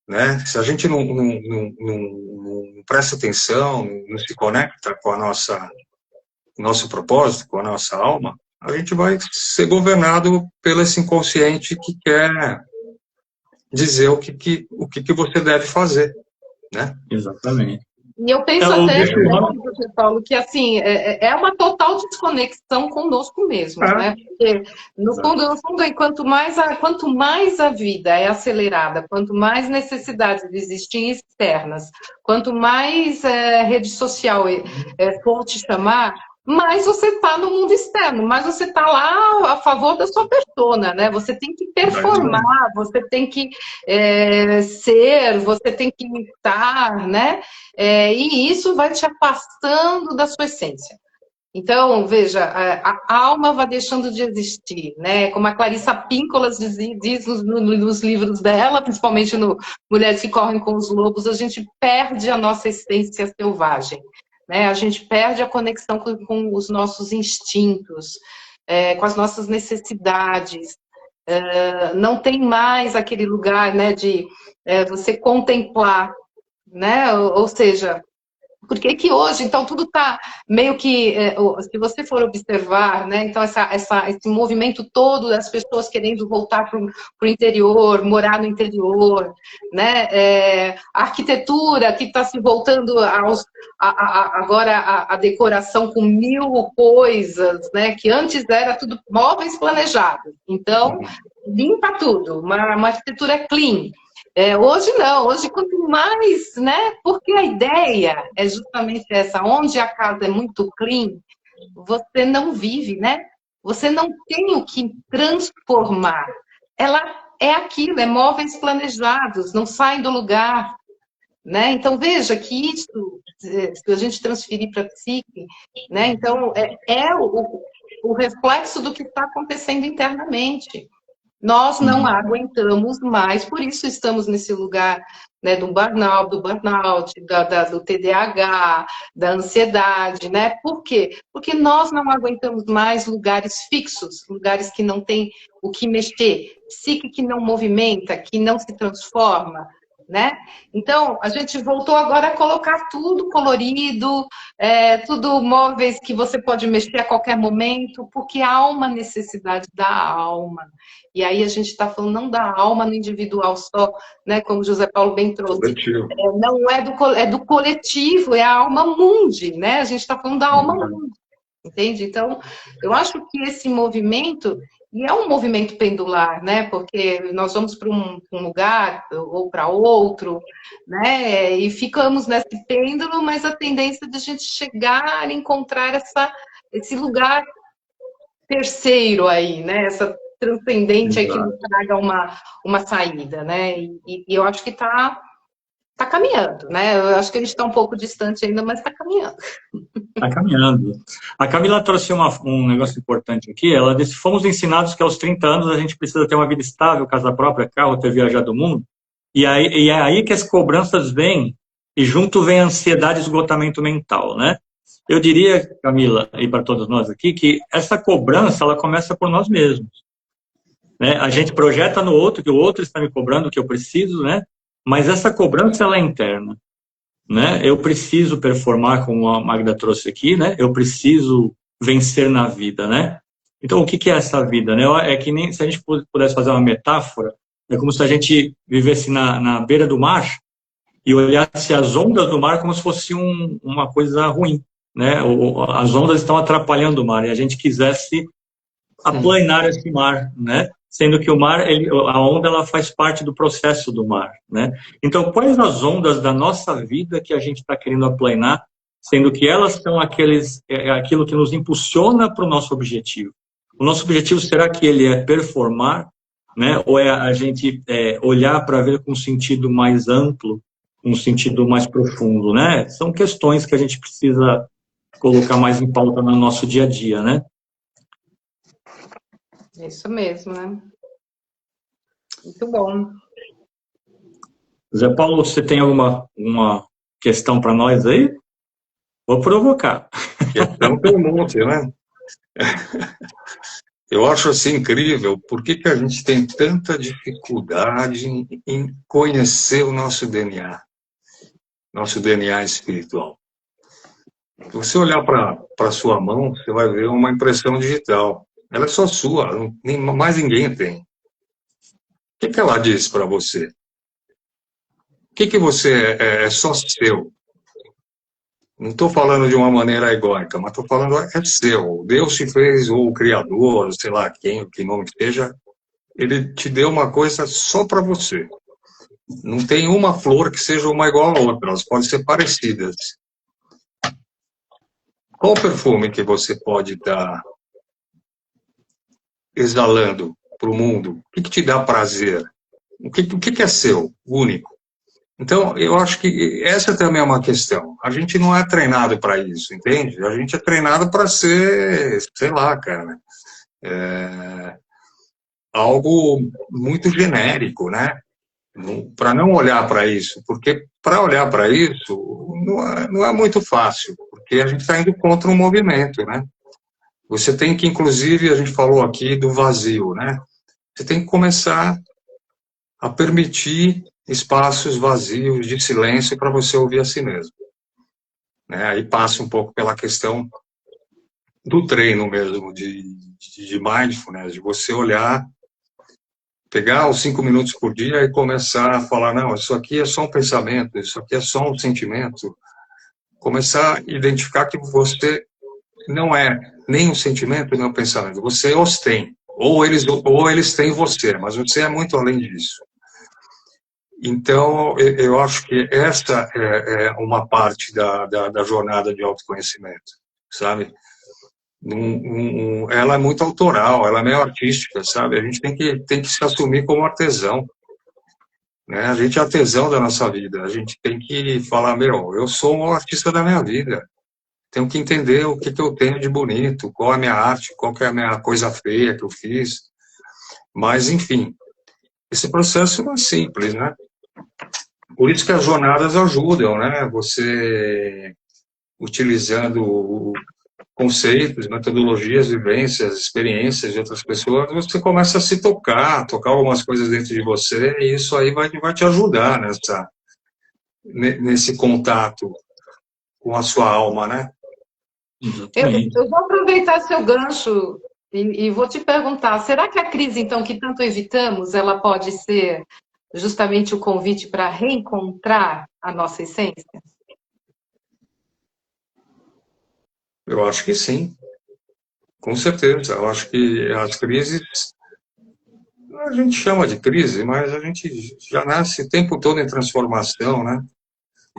né? Se a gente não presta atenção, não se conecta com nosso propósito, com a nossa alma, a gente vai ser governado pelo esse inconsciente que quer dizer o que você deve fazer, né? Exatamente. E eu penso Paulo, que assim, é uma total desconexão conosco mesmo, né? Porque, no fundo, quanto mais a vida é acelerada, quanto mais necessidades existem externas, quanto mais rede social for te chamar, mais você está no mundo externo, mais você está lá a favor da sua persona, né? Você tem que performar, você tem que ser, você tem que estar, né? E isso vai te afastando da sua essência. Então, veja, a alma vai deixando de existir, né? Como a Clarissa Píncolas diz nos livros dela, principalmente no Mulheres que Correm com os Lobos, a gente perde a nossa essência selvagem, né? A gente perde a conexão com os nossos instintos, com as nossas necessidades. Não tem mais aquele lugar, né, de você contemplar, né? Ou seja, por que hoje, então, tudo está meio que, se você for observar, né, então esse movimento todo das pessoas querendo voltar para o interior, morar no interior, né, a arquitetura que está se voltando agora a decoração com 1000 coisas, né, que antes era tudo móveis planejados, então limpa tudo, uma arquitetura clean. Hoje não, hoje quanto mais, né? Porque a ideia é justamente essa, onde a casa é muito clean, você não vive, né? Você não tem o que transformar. Ela é aquilo, é móveis planejados, não saem do lugar, né? Então veja que isso, se a gente transferir para a psique, né? Então o reflexo do que está acontecendo internamente. Nós não aguentamos mais, por isso estamos nesse lugar, né, do burnout, do TDAH, da ansiedade, né? Por quê? Porque nós não aguentamos mais lugares fixos, lugares que não tem o que mexer, psique que não movimenta, que não se transforma, né? Então, a gente voltou agora a colocar tudo colorido, tudo móveis que você pode mexer a qualquer momento, porque há uma necessidade da alma. E aí a gente está falando não da alma no individual só, né? Como o José Paulo bem trouxe. Não é do coletivo, é a alma mundi, né? A gente está falando da alma mundi, entende? Então, eu acho que esse movimento, e é um movimento pendular, né? Porque nós vamos para um lugar ou para outro, né? E ficamos nesse pêndulo, mas a tendência de a gente chegar a encontrar esse lugar terceiro aí, né? Essa transcendente aí que nos traga uma saída, né? E eu acho que está caminhando, né? Eu acho que a gente está um pouco distante ainda, mas está caminhando. Está caminhando. A Camila trouxe um negócio importante aqui. Ela disse: fomos ensinados que aos 30 anos a gente precisa ter uma vida estável, casa própria, carro, ter viajado o mundo. E é aí que as cobranças vêm, e junto vem a ansiedade e esgotamento mental, né? Eu diria, Camila, e para todos nós aqui, que essa cobrança, ela começa por nós mesmos, né? A gente projeta no outro, que o outro está me cobrando o que eu preciso, né? Mas essa cobrança, ela é interna, né? Eu preciso performar, como a Magda trouxe aqui, né? Eu preciso vencer na vida, né? Então, o que é essa vida, né? É que nem se a gente pudesse fazer uma metáfora, é como se a gente vivesse na beira do mar e olhasse as ondas do mar como se fosse uma coisa ruim, né? As ondas estão atrapalhando o mar e a gente quisesse aplanar esse mar, né? Sendo que o mar, a onda, ela faz parte do processo do mar, né? Então, quais as ondas da nossa vida que a gente está querendo aplanar, sendo que elas são aquilo que nos impulsiona para o nosso objetivo? O nosso objetivo, será que ele é performar, né? Ou é a gente olhar para ver com um sentido mais amplo, um sentido mais profundo, né? São questões que a gente precisa colocar mais em pauta no nosso dia a dia, né? Isso mesmo, né? Muito bom. Zé Paulo, você tem alguma questão para nós aí? Vou provocar. Questão tem um monte, né? Eu acho assim incrível, por que a gente tem tanta dificuldade em conhecer o nosso DNA espiritual. Se você olhar para a sua mão, você vai ver uma impressão digital. Ela é só sua, mais ninguém tem. O que ela diz para você? O que você é só seu? Não estou falando de uma maneira egóica, mas estou falando é seu. Deus te fez, ou o Criador, sei lá quem, que nome que seja, ele te deu uma coisa só para você. Não tem uma flor que seja uma igual à outra, elas podem ser parecidas. Qual perfume que você pode estar exalando para o mundo? O que te dá prazer? O que é seu, único? Então, eu acho que essa também é uma questão. A gente não é treinado para isso, entende? A gente é treinado para ser, sei lá, cara, algo muito genérico, né? Para não olhar para isso, porque para olhar para isso não é muito fácil, porque a gente está indo contra um movimento, né? Você tem que, inclusive, a gente falou aqui do vazio, né? Você tem que começar a permitir espaços vazios de silêncio para você ouvir a si mesmo. Né? Aí passa um pouco pela questão do treino mesmo, de mindfulness, de você olhar, pegar os 5 minutos por dia e começar a falar, não, isso aqui é só um pensamento, isso aqui é só um sentimento. Começar a identificar que você não é nem um sentimento, nem um pensamento, você os tem. Ou eles têm você, mas você é muito além disso. Então, eu acho que essa é uma parte da jornada de autoconhecimento, sabe? Ela é muito autoral, ela é meio artística, sabe? A gente tem que se assumir como artesão, né? A gente é artesão da nossa vida, a gente tem que falar, eu sou um artista da minha vida, tenho que entender o que eu tenho de bonito, qual é a minha arte, qual que é a minha coisa feia que eu fiz, mas, enfim, esse processo não é simples, né? Por isso que as jornadas ajudam, né? Você, utilizando conceitos, metodologias, vivências, experiências de outras pessoas, você começa a se tocar algumas coisas dentro de você, e isso aí vai te ajudar nesse contato com a sua alma, né? Eu vou aproveitar seu gancho e vou te perguntar, será que a crise, então, que tanto evitamos, ela pode ser justamente o convite para reencontrar a nossa essência? Eu acho que sim, com certeza. Eu acho que as crises, a gente chama de crise, mas a gente já nasce o tempo todo em transformação, né?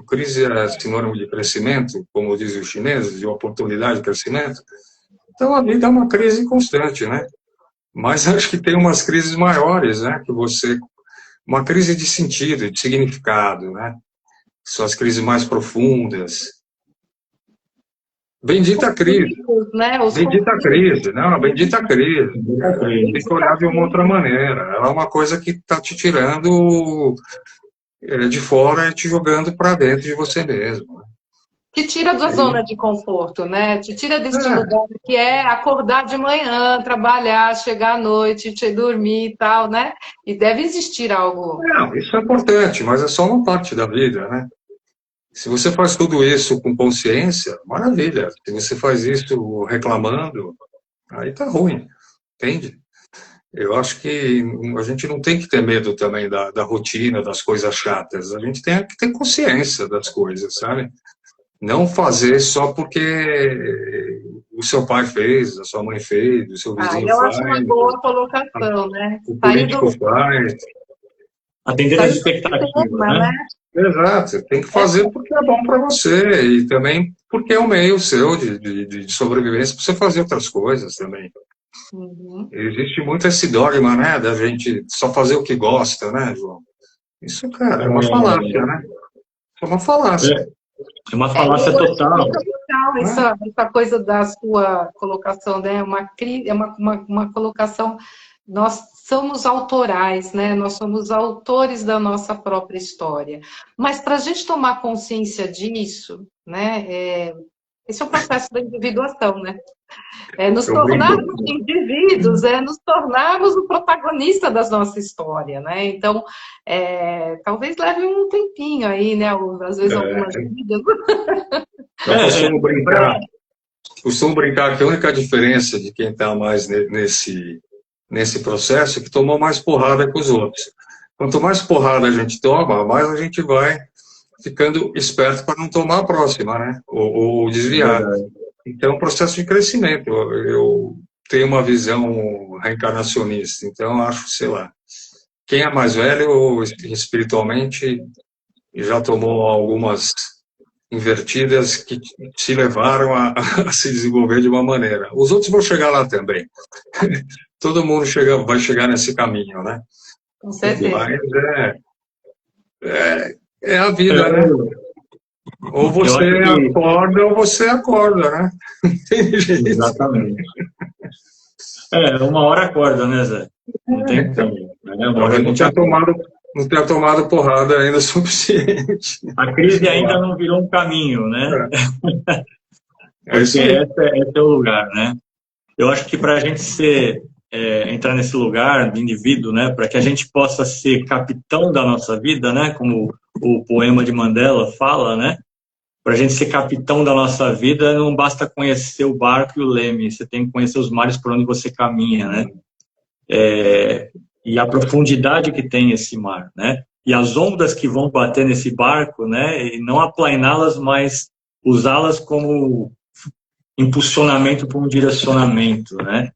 Crise é sinônimo de crescimento, como dizem os chineses, de oportunidade de crescimento. Então a vida é uma crise constante, né? Mas acho que tem umas crises maiores, né? Uma crise de sentido, de significado, né? São as crises mais profundas. Bendita crise. Né? Bendita crise. Não, bendita crise. Tem que olhar de uma outra maneira. Ela é uma coisa que está te tirando de fora e te jogando para dentro de você mesmo. Que tira da zona de conforto, né? Te tira deste lugar que é acordar de manhã, trabalhar, chegar à noite, dormir e tal, né? E deve existir algo. Não, isso é importante, mas é só uma parte da vida, né? Se você faz tudo isso com consciência, maravilha. Se você faz isso reclamando, aí tá ruim, entende? Eu acho que a gente não tem que ter medo também da rotina, das coisas chatas. A gente tem que ter consciência das coisas, sabe? Não fazer só porque o seu pai fez, a sua mãe fez, o seu vizinho Eu acho uma faz, boa colocação, né? o Sair do político faz. Atender às expectativas, tema, né? né? Exato, tem que fazer porque é bom para você e também porque é um meio seu de sobrevivência para você fazer outras coisas também. Uhum. Existe muito esse dogma, né, da gente só fazer o que gosta, né, João? Isso, cara, é uma falácia, né? É uma falácia. É uma falácia Eu acho total. muito legal essa coisa da sua colocação, né? É uma colocação. Nós somos autorais, né? Nós somos autores da nossa própria história. Mas para a gente tomar consciência disso, né? Esse é o processo da individuação, né? Nos Eu brinco. tornarmos indivíduos, nos tornarmos o protagonista da nossa história, né? Então, talvez leve um tempinho aí, né? Às vezes algumas vidas. Eu costumo brincar que a única diferença de quem está mais nesse processo é que tomou mais porrada que os outros. Quanto mais porrada a gente toma, mais a gente vai ficando esperto para não tomar a próxima, né? Ou desviar. Então, é um processo de crescimento. Eu tenho uma visão reencarnacionista, então acho, sei lá, quem é mais velho ou espiritualmente já tomou algumas invertidas que te levaram a se desenvolver de uma maneira. Os outros vão chegar lá também. Todo mundo vai chegar nesse caminho, né? Com certeza. Mas é a vida, né? Ou você acorda ou você acorda, né? Tem jeito. Exatamente. Uma hora acorda, né, Zé? Não tem como. Né? Não tenha tomado porrada ainda o suficiente. A crise ainda não virou um caminho, né? É isso aí. Esse é o lugar, né? Eu acho que para a gente entrar nesse lugar de indivíduo, né, para que a gente possa ser capitão da nossa vida, né, como o poema de Mandela fala, né, para a gente ser capitão da nossa vida não basta conhecer o barco e o leme, você tem que conhecer os mares por onde você caminha, né, e a profundidade que tem esse mar, né, e as ondas que vão bater nesse barco, né, e não aplainá-las, mas usá-las como impulsionamento para um direcionamento, né.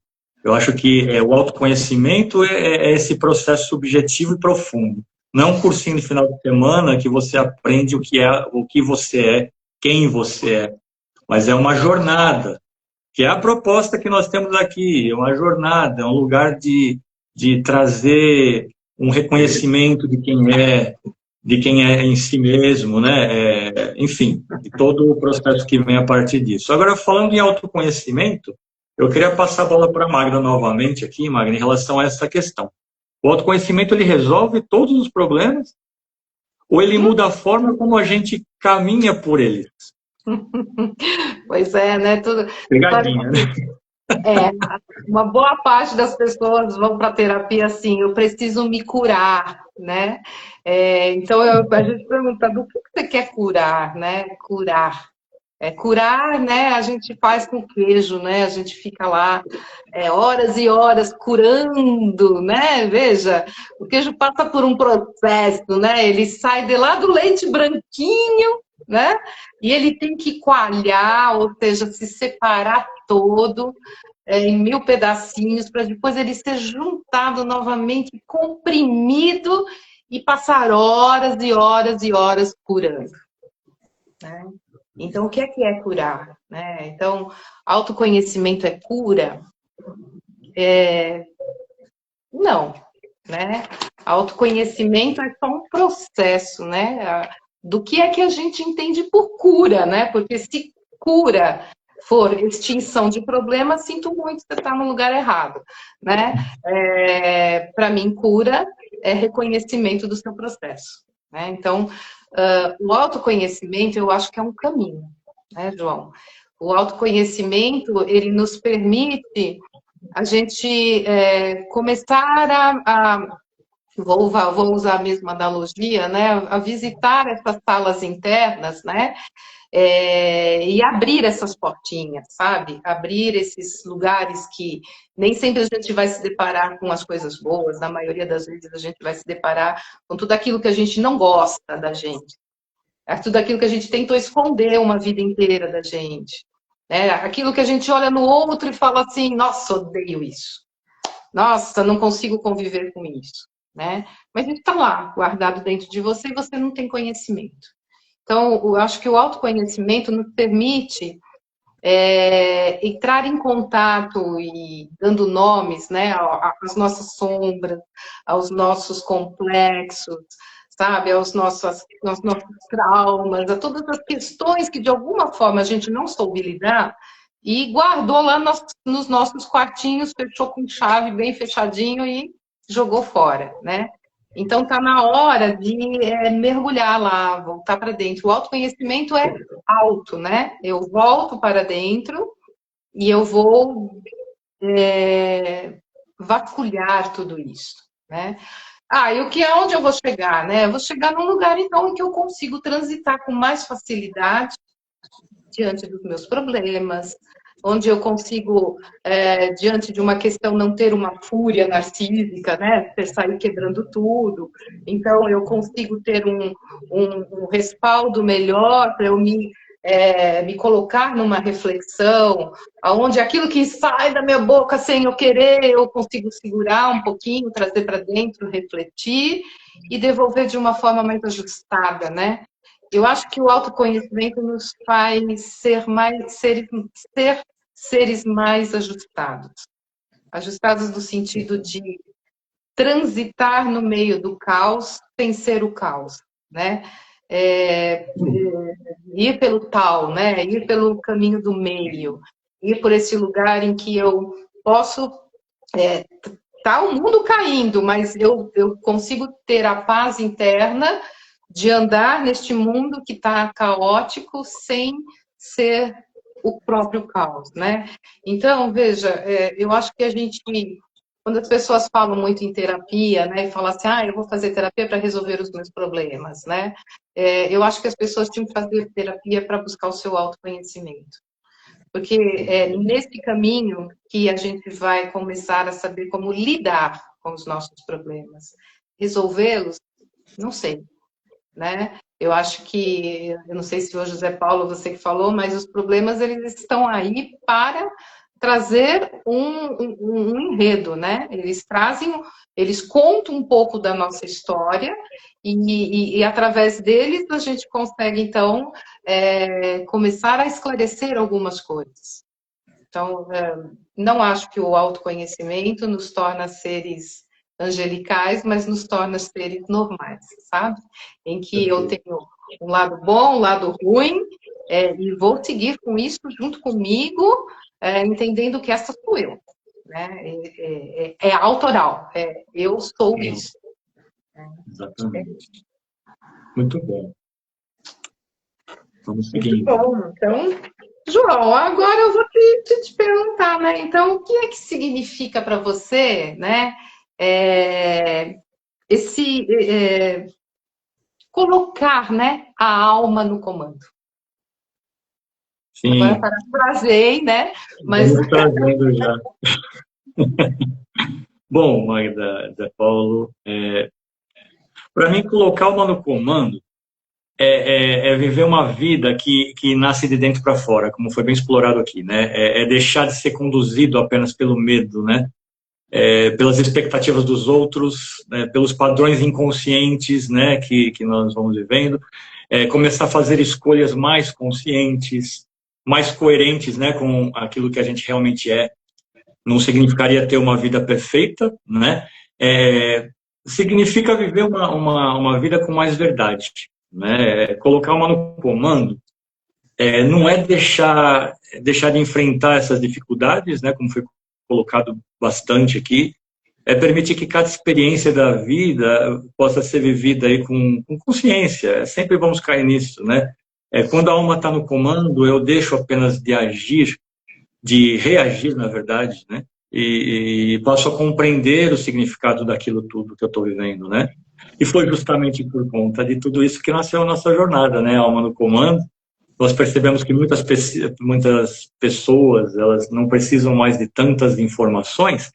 Eu acho que o autoconhecimento é esse processo subjetivo e profundo. Não é um cursinho de final de semana que você aprende o que você é, quem você é, mas é uma jornada, que é a proposta que nós temos aqui, é uma jornada, é um lugar de trazer um reconhecimento de quem é em si mesmo, né? Enfim, de todo o processo que vem a partir disso. Agora, falando em autoconhecimento, eu queria passar a bola para a Magda novamente aqui, Magda, em relação a essa questão. O autoconhecimento, ele resolve todos os problemas ou ele muda a forma como a gente caminha por eles? Pois é, né? Pegadinha, né? Uma boa parte das pessoas vão para a terapia assim, eu preciso me curar, né? Então, a gente pergunta, do que você quer curar, né? Curar. Curar, né? A gente faz com queijo, né? A gente fica lá horas e horas curando, né? Veja, o queijo passa por um processo, né? Ele sai de lá do leite branquinho, né? E ele tem que coalhar, ou seja, se separar todo em 1000 pedacinhos para depois ele ser juntado novamente, comprimido e passar horas e horas e horas curando, né? Então, o que é curar? Né? Então, autoconhecimento é cura? Não, né? Autoconhecimento é só um processo, né? Do que é que a gente entende por cura, né? Porque se cura for extinção de problemas, sinto muito, você está no lugar errado, né? Para mim, cura é reconhecimento do seu processo, né? Então, o autoconhecimento, eu acho que é um caminho, né, João? O autoconhecimento, ele nos permite a gente começar vou usar a mesma analogia, né, a visitar essas salas internas, né, e abrir essas portinhas, sabe? Abrir esses lugares que nem sempre a gente vai se deparar com as coisas boas, na maioria das vezes a gente vai se deparar com tudo aquilo que a gente não gosta da gente, tudo aquilo que a gente tentou esconder uma vida inteira da gente, né? Aquilo que a gente olha no outro e fala assim, nossa, odeio isso, nossa, não consigo conviver com isso, né? Mas isso está lá, guardado dentro de você e você não tem conhecimento. Então, eu acho que o autoconhecimento nos permite entrar em contato e dando nomes, né, às nossas sombras, aos nossos complexos, sabe, aos nossos traumas, a todas as questões que de alguma forma a gente não soube lidar e guardou lá nos nossos quartinhos, fechou com chave bem fechadinho e jogou fora, né? Então, está na hora de mergulhar lá, voltar para dentro. O autoconhecimento é auto, né? Eu volto para dentro e eu vou vasculhar tudo isso, né? E onde eu vou chegar, né? Eu vou chegar num lugar, então, em que eu consigo transitar com mais facilidade diante dos meus problemas, onde eu consigo, diante de uma questão, não ter uma fúria narcísica, né? Sair quebrando tudo. Então, eu consigo ter um respaldo melhor para eu me colocar numa reflexão, onde aquilo que sai da minha boca sem eu querer, eu consigo segurar um pouquinho, trazer para dentro, refletir e devolver de uma forma mais ajustada, né? Eu acho que o autoconhecimento nos faz ser seres mais ajustados. Ajustados no sentido de transitar no meio do caos sem ser o caos, né? Ir pelo tal, né? Ir pelo caminho do meio, ir por esse lugar em que eu posso tá o mundo caindo, mas eu consigo ter a paz interna de andar neste mundo que está caótico sem ser o próprio caos, né? Então, veja, eu acho que a gente, quando as pessoas falam muito em terapia, né, e falam assim, eu vou fazer terapia para resolver os meus problemas, né? Eu acho que as pessoas tinham que fazer terapia para buscar o seu autoconhecimento. Porque nesse caminho que a gente vai começar a saber como lidar com os nossos problemas. Resolvê-los, não sei, né? Eu acho que, eu não sei se foi o José Paulo, você que falou, mas os problemas, eles estão aí para trazer um enredo, né? Eles contam um pouco da nossa história e através deles a gente consegue, então, começar a esclarecer algumas coisas. Então, não acho que o autoconhecimento nos torna seres angelicais, mas nos torna seres normais, sabe? Em que eu tenho um lado bom, um lado ruim, e vou seguir com isso junto comigo, entendendo que essa sou eu, né? É autoral, eu sou isso. Exatamente. Muito bom. Vamos seguir. Muito bom. Então, João, agora eu vou te perguntar, né? Então, o que é que significa para você, né? Colocar, né, a alma no comando. Sim. Agora parafrasei, né? Mas estamos trazendo já. Bom, Magda, Zé Paulo, para mim colocar uma no comando é viver uma vida que nasce de dentro para fora, como foi bem explorado aqui, né? É deixar de ser conduzido apenas pelo medo, né? Pelas expectativas dos outros, né? Pelos padrões inconscientes, né? Que nós vamos vivendo, começar a fazer escolhas mais conscientes, mais coerentes, né? Com aquilo que a gente realmente é. Não significaria ter uma vida perfeita, né? Significa viver uma vida com mais verdade, né? Colocar uma no comando não é deixar de enfrentar essas dificuldades, né? Como foi colocado bastante aqui, permitir que cada experiência da vida possa ser vivida aí com consciência. Sempre vamos cair nisso, né? Quando a alma está no comando, eu deixo apenas de agir, de reagir, na verdade, né? E passo a compreender o significado daquilo tudo que eu estou vivendo, né? E foi justamente por conta de tudo isso que nasceu a nossa jornada, né? Alma no comando. Nós percebemos que muitas pessoas, elas não precisam mais de tantas informações,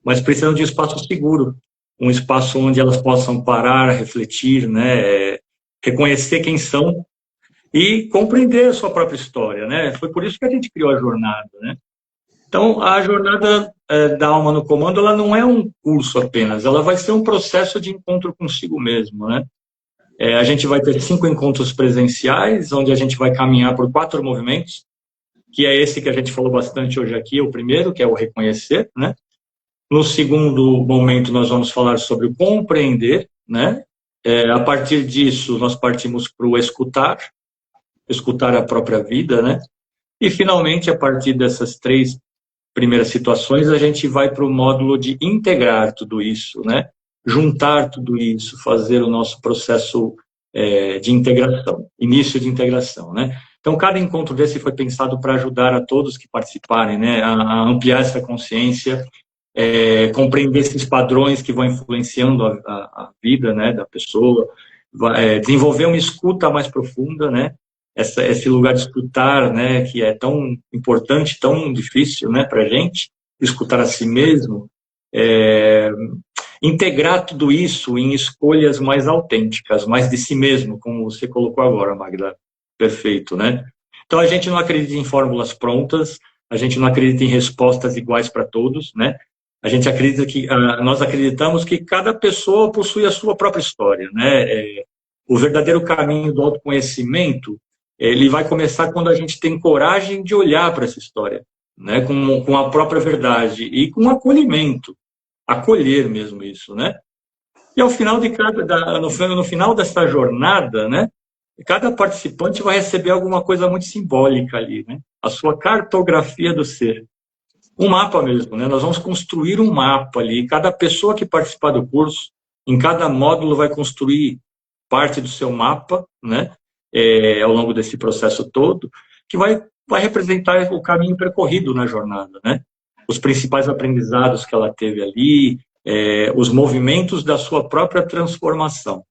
mas precisam de um espaço seguro, um espaço onde elas possam parar, refletir, né? Reconhecer quem são e compreender a sua própria história, né? Foi por isso que a gente criou a jornada, né? Então, a jornada da alma no comando, ela não é um curso apenas, ela vai ser um processo de encontro consigo mesmo, né? A gente vai ter 5 encontros presenciais, onde a gente vai caminhar por 4 movimentos, que é esse que a gente falou bastante hoje aqui, o primeiro, que é o reconhecer, né? No segundo momento, nós vamos falar sobre o compreender, né? A partir disso, nós partimos para o escutar a própria vida, né? E, finalmente, a partir dessas 3 primeiras situações, a gente vai para o módulo de integrar tudo isso, né? Juntar tudo isso, fazer o nosso processo de integração, início de integração, né? Então, cada encontro desse foi pensado para ajudar a todos que participarem, né? A ampliar essa consciência, compreender esses padrões que vão influenciando a vida, né, da pessoa, desenvolver uma escuta mais profunda, né? Esse lugar de escutar, né, que é tão importante, tão difícil, né, para a gente, escutar a si mesmo, integrar tudo isso em escolhas mais autênticas, mais de si mesmo, como você colocou agora, Magda, perfeito, né? Então, a gente não acredita em fórmulas prontas, a gente não acredita em respostas iguais para todos, né? A gente acredita que, nós acreditamos que cada pessoa possui a sua própria história, né? O verdadeiro caminho do autoconhecimento, ele vai começar quando a gente tem coragem de olhar para essa história, né? Com a própria verdade e com acolhimento, acolher mesmo isso, né? E ao final no final dessa jornada, né? Cada participante vai receber alguma coisa muito simbólica ali, né? A sua cartografia do ser. Um mapa mesmo, né? Nós vamos construir um mapa ali. Cada pessoa que participar do curso, em cada módulo vai construir parte do seu mapa, né? Ao longo desse processo todo, que vai representar o caminho percorrido na jornada, né? Os principais aprendizados que ela teve ali, os movimentos da sua própria transformação.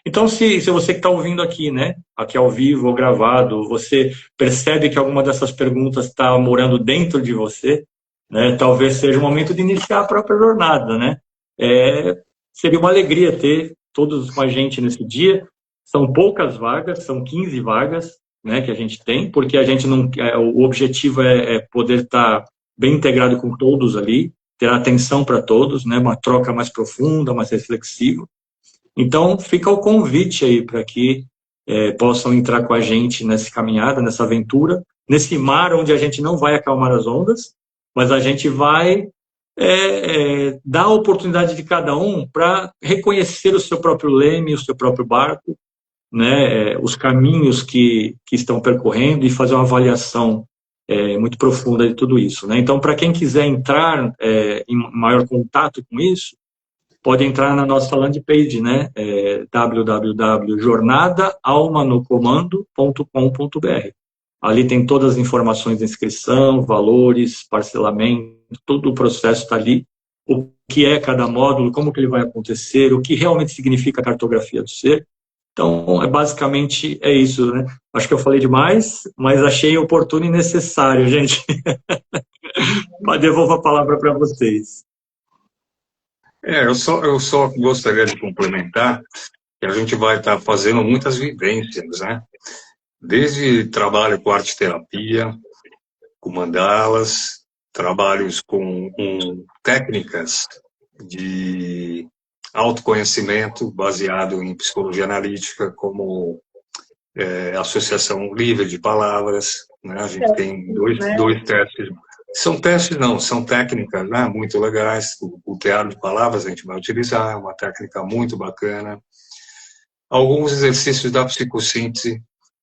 Então, se você que está ouvindo aqui, né, aqui ao vivo ou gravado, você percebe que alguma dessas perguntas está morando dentro de você, né, talvez seja o momento de iniciar a própria jornada, né? Seria uma alegria ter todos com a gente nesse dia. São poucas vagas, são 15 vagas, né, que a gente tem, porque a gente não, o objetivo é poder estar bem integrado com todos ali, ter atenção para todos, né, uma troca mais profunda, mais reflexiva. Então, fica o convite aí para que possam entrar com a gente nessa caminhada, nessa aventura, nesse mar onde a gente não vai acalmar as ondas, mas a gente vai dar a oportunidade de cada um para reconhecer o seu próprio leme, o seu próprio barco, né, os caminhos que estão percorrendo e fazer uma avaliação muito profunda de tudo isso, né? Então, para quem quiser entrar em maior contato com isso, pode entrar na nossa landing page, né? www.jornadaalmanocomando.com.br. Ali tem todas as informações de inscrição, valores, parcelamento, todo o processo está ali. O que é cada módulo, como que ele vai acontecer, o que realmente significa a cartografia do ser. Então, basicamente é isso, né? Acho que eu falei demais, mas achei oportuno e necessário, gente. Devolvo a palavra para vocês. Eu só gostaria de complementar que a gente vai estar fazendo muitas vivências, né? Desde trabalho com arte-terapia, com mandalas, trabalhos com técnicas de autoconhecimento baseado em psicologia analítica, como associação livre de palavras, né? A gente tem dois testes. São testes, não, são técnicas, né, muito legais. O teatro de palavras a gente vai utilizar, é uma técnica muito bacana. Alguns exercícios da psicossíntese,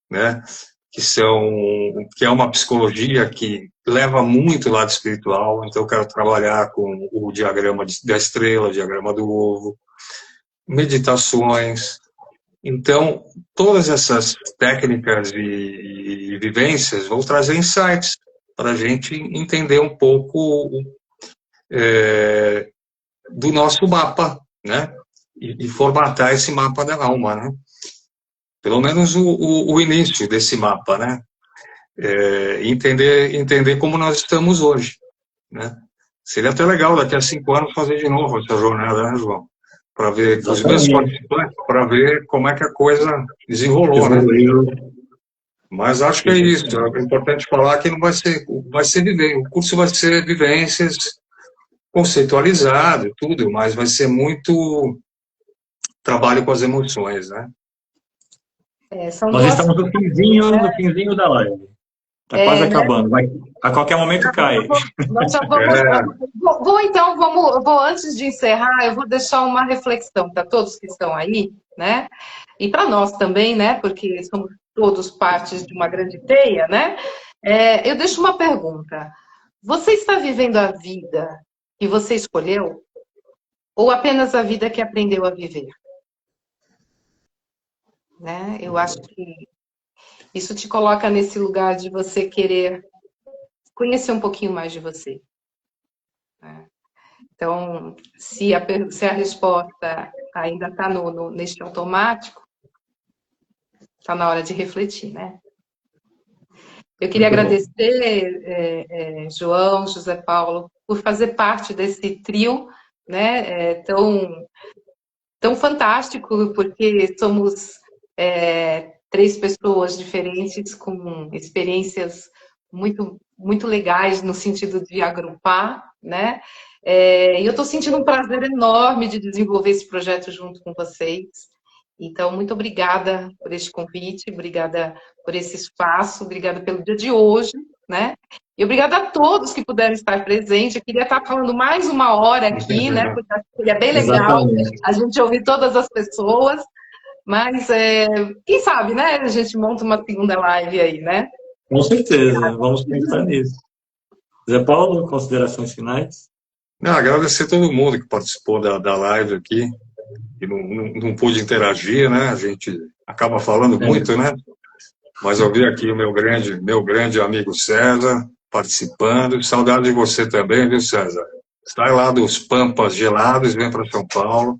né, que é uma psicologia que leva muito o lado espiritual. Então, eu quero trabalhar com o diagrama da estrela, o diagrama do ovo, meditações. Então, todas essas técnicas e vivências vão trazer insights para a gente entender um pouco do nosso mapa, né? E formatar esse mapa da alma, né? Pelo menos o início desse mapa, né? Entender como nós estamos hoje, né? Seria até legal daqui a 5 anos fazer de novo essa jornada, né, João? Para ver os mesmos participantes, para ver como é que a coisa desenrolou, né? Mas acho que é isso. É importante falar que não vai ser viver. O curso vai ser vivências conceitualizado, tudo, mas vai ser muito trabalho com as emoções, né? Nós estamos no finzinho da live. Está quase acabando. A qualquer momento cai. Nós já vou, antes de encerrar, eu vou deixar uma reflexão para todos que estão aí, né? E para nós também, né? Porque somos todos partes de uma grande teia, né? Eu deixo uma pergunta. Você está vivendo a vida que você escolheu? Ou apenas a vida que aprendeu a viver? Né? Eu acho que isso te coloca nesse lugar de você querer conhecer um pouquinho mais de você. Né? Então, se a resposta ainda está neste automático, está na hora de refletir, né? Eu queria agradecer, João, José Paulo, por fazer parte desse trio, né? Tão fantástico, porque somos 3 pessoas diferentes com experiências muito, muito legais no sentido de agrupar, né? E eu estou sentindo um prazer enorme de desenvolver esse projeto junto com vocês. Então, muito obrigada por este convite, obrigada por esse espaço, obrigada pelo dia de hoje, né? E obrigada a todos que puderam estar presentes. Eu queria estar falando mais 1 hora aqui, né? Porque seria bem legal a gente ouvir todas as pessoas. Mas, quem sabe, né? A gente monta uma segunda live aí, né? Com certeza, vamos pensar nisso. Zé Paulo, considerações finais? Agradecer a todo mundo que participou da live aqui, que não pôde interagir, né? A gente acaba falando muito, né? Mas eu vi aqui o meu grande amigo César participando. Saudade de você também, viu, César? Sai lá dos Pampas gelados, vem para São Paulo.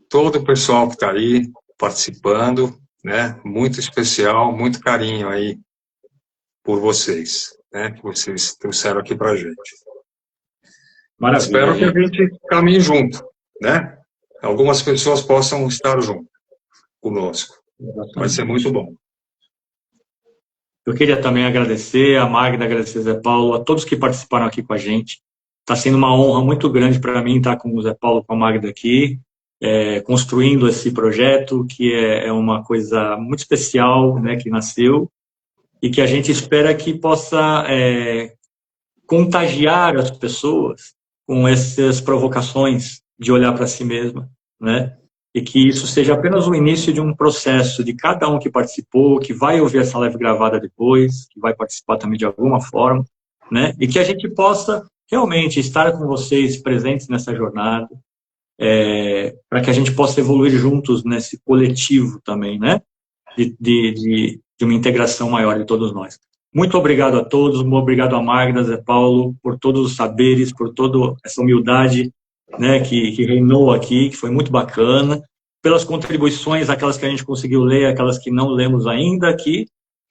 Todo o pessoal que está aí participando, né? Muito especial, muito carinho aí por vocês, né? Que vocês trouxeram aqui para a gente. Maravilha. Espero que a gente caminhe junto, né? Algumas pessoas possam estar junto conosco. Exatamente. Vai ser muito bom. Eu queria também agradecer a Magda, agradecer a Zé Paulo, a todos que participaram aqui com a gente. Está sendo uma honra muito grande para mim estar com o Zé Paulo, com a Magda aqui, construindo esse projeto, que é uma coisa muito especial, né, que nasceu, e que a gente espera que possa contagiar as pessoas com essas provocações de olhar para si mesma, né? E que isso seja apenas o início de um processo de cada um que participou, que vai ouvir essa live gravada depois, que vai participar também de alguma forma, né? E que a gente possa realmente estar com vocês presentes nessa jornada, para que a gente possa evoluir juntos nesse coletivo também, né? De uma integração maior de todos nós. Muito obrigado a todos, muito obrigado a Magda, Zé Paulo, por todos os saberes, por toda essa humildade, né, que reinou aqui, que foi muito bacana, pelas contribuições, aquelas que a gente conseguiu ler, aquelas que não lemos ainda aqui,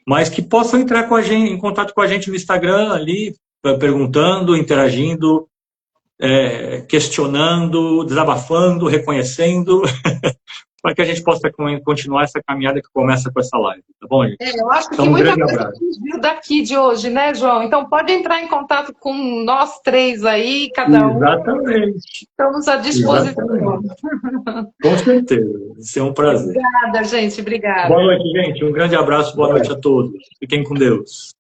mas que possam entrar com a gente, em contato com a gente no Instagram, ali, perguntando, interagindo, questionando, desabafando, reconhecendo, para que a gente possa continuar essa caminhada que começa com essa live, tá bom, gente? Eu acho que muita coisa viu daqui de hoje, né, João? Então pode entrar em contato com nós 3 aí, cada um. Exatamente. Estamos à disposição. Com certeza, isso é um prazer. Obrigada, gente, obrigada. Boa noite, gente, um grande abraço, boa noite a todos. Fiquem com Deus.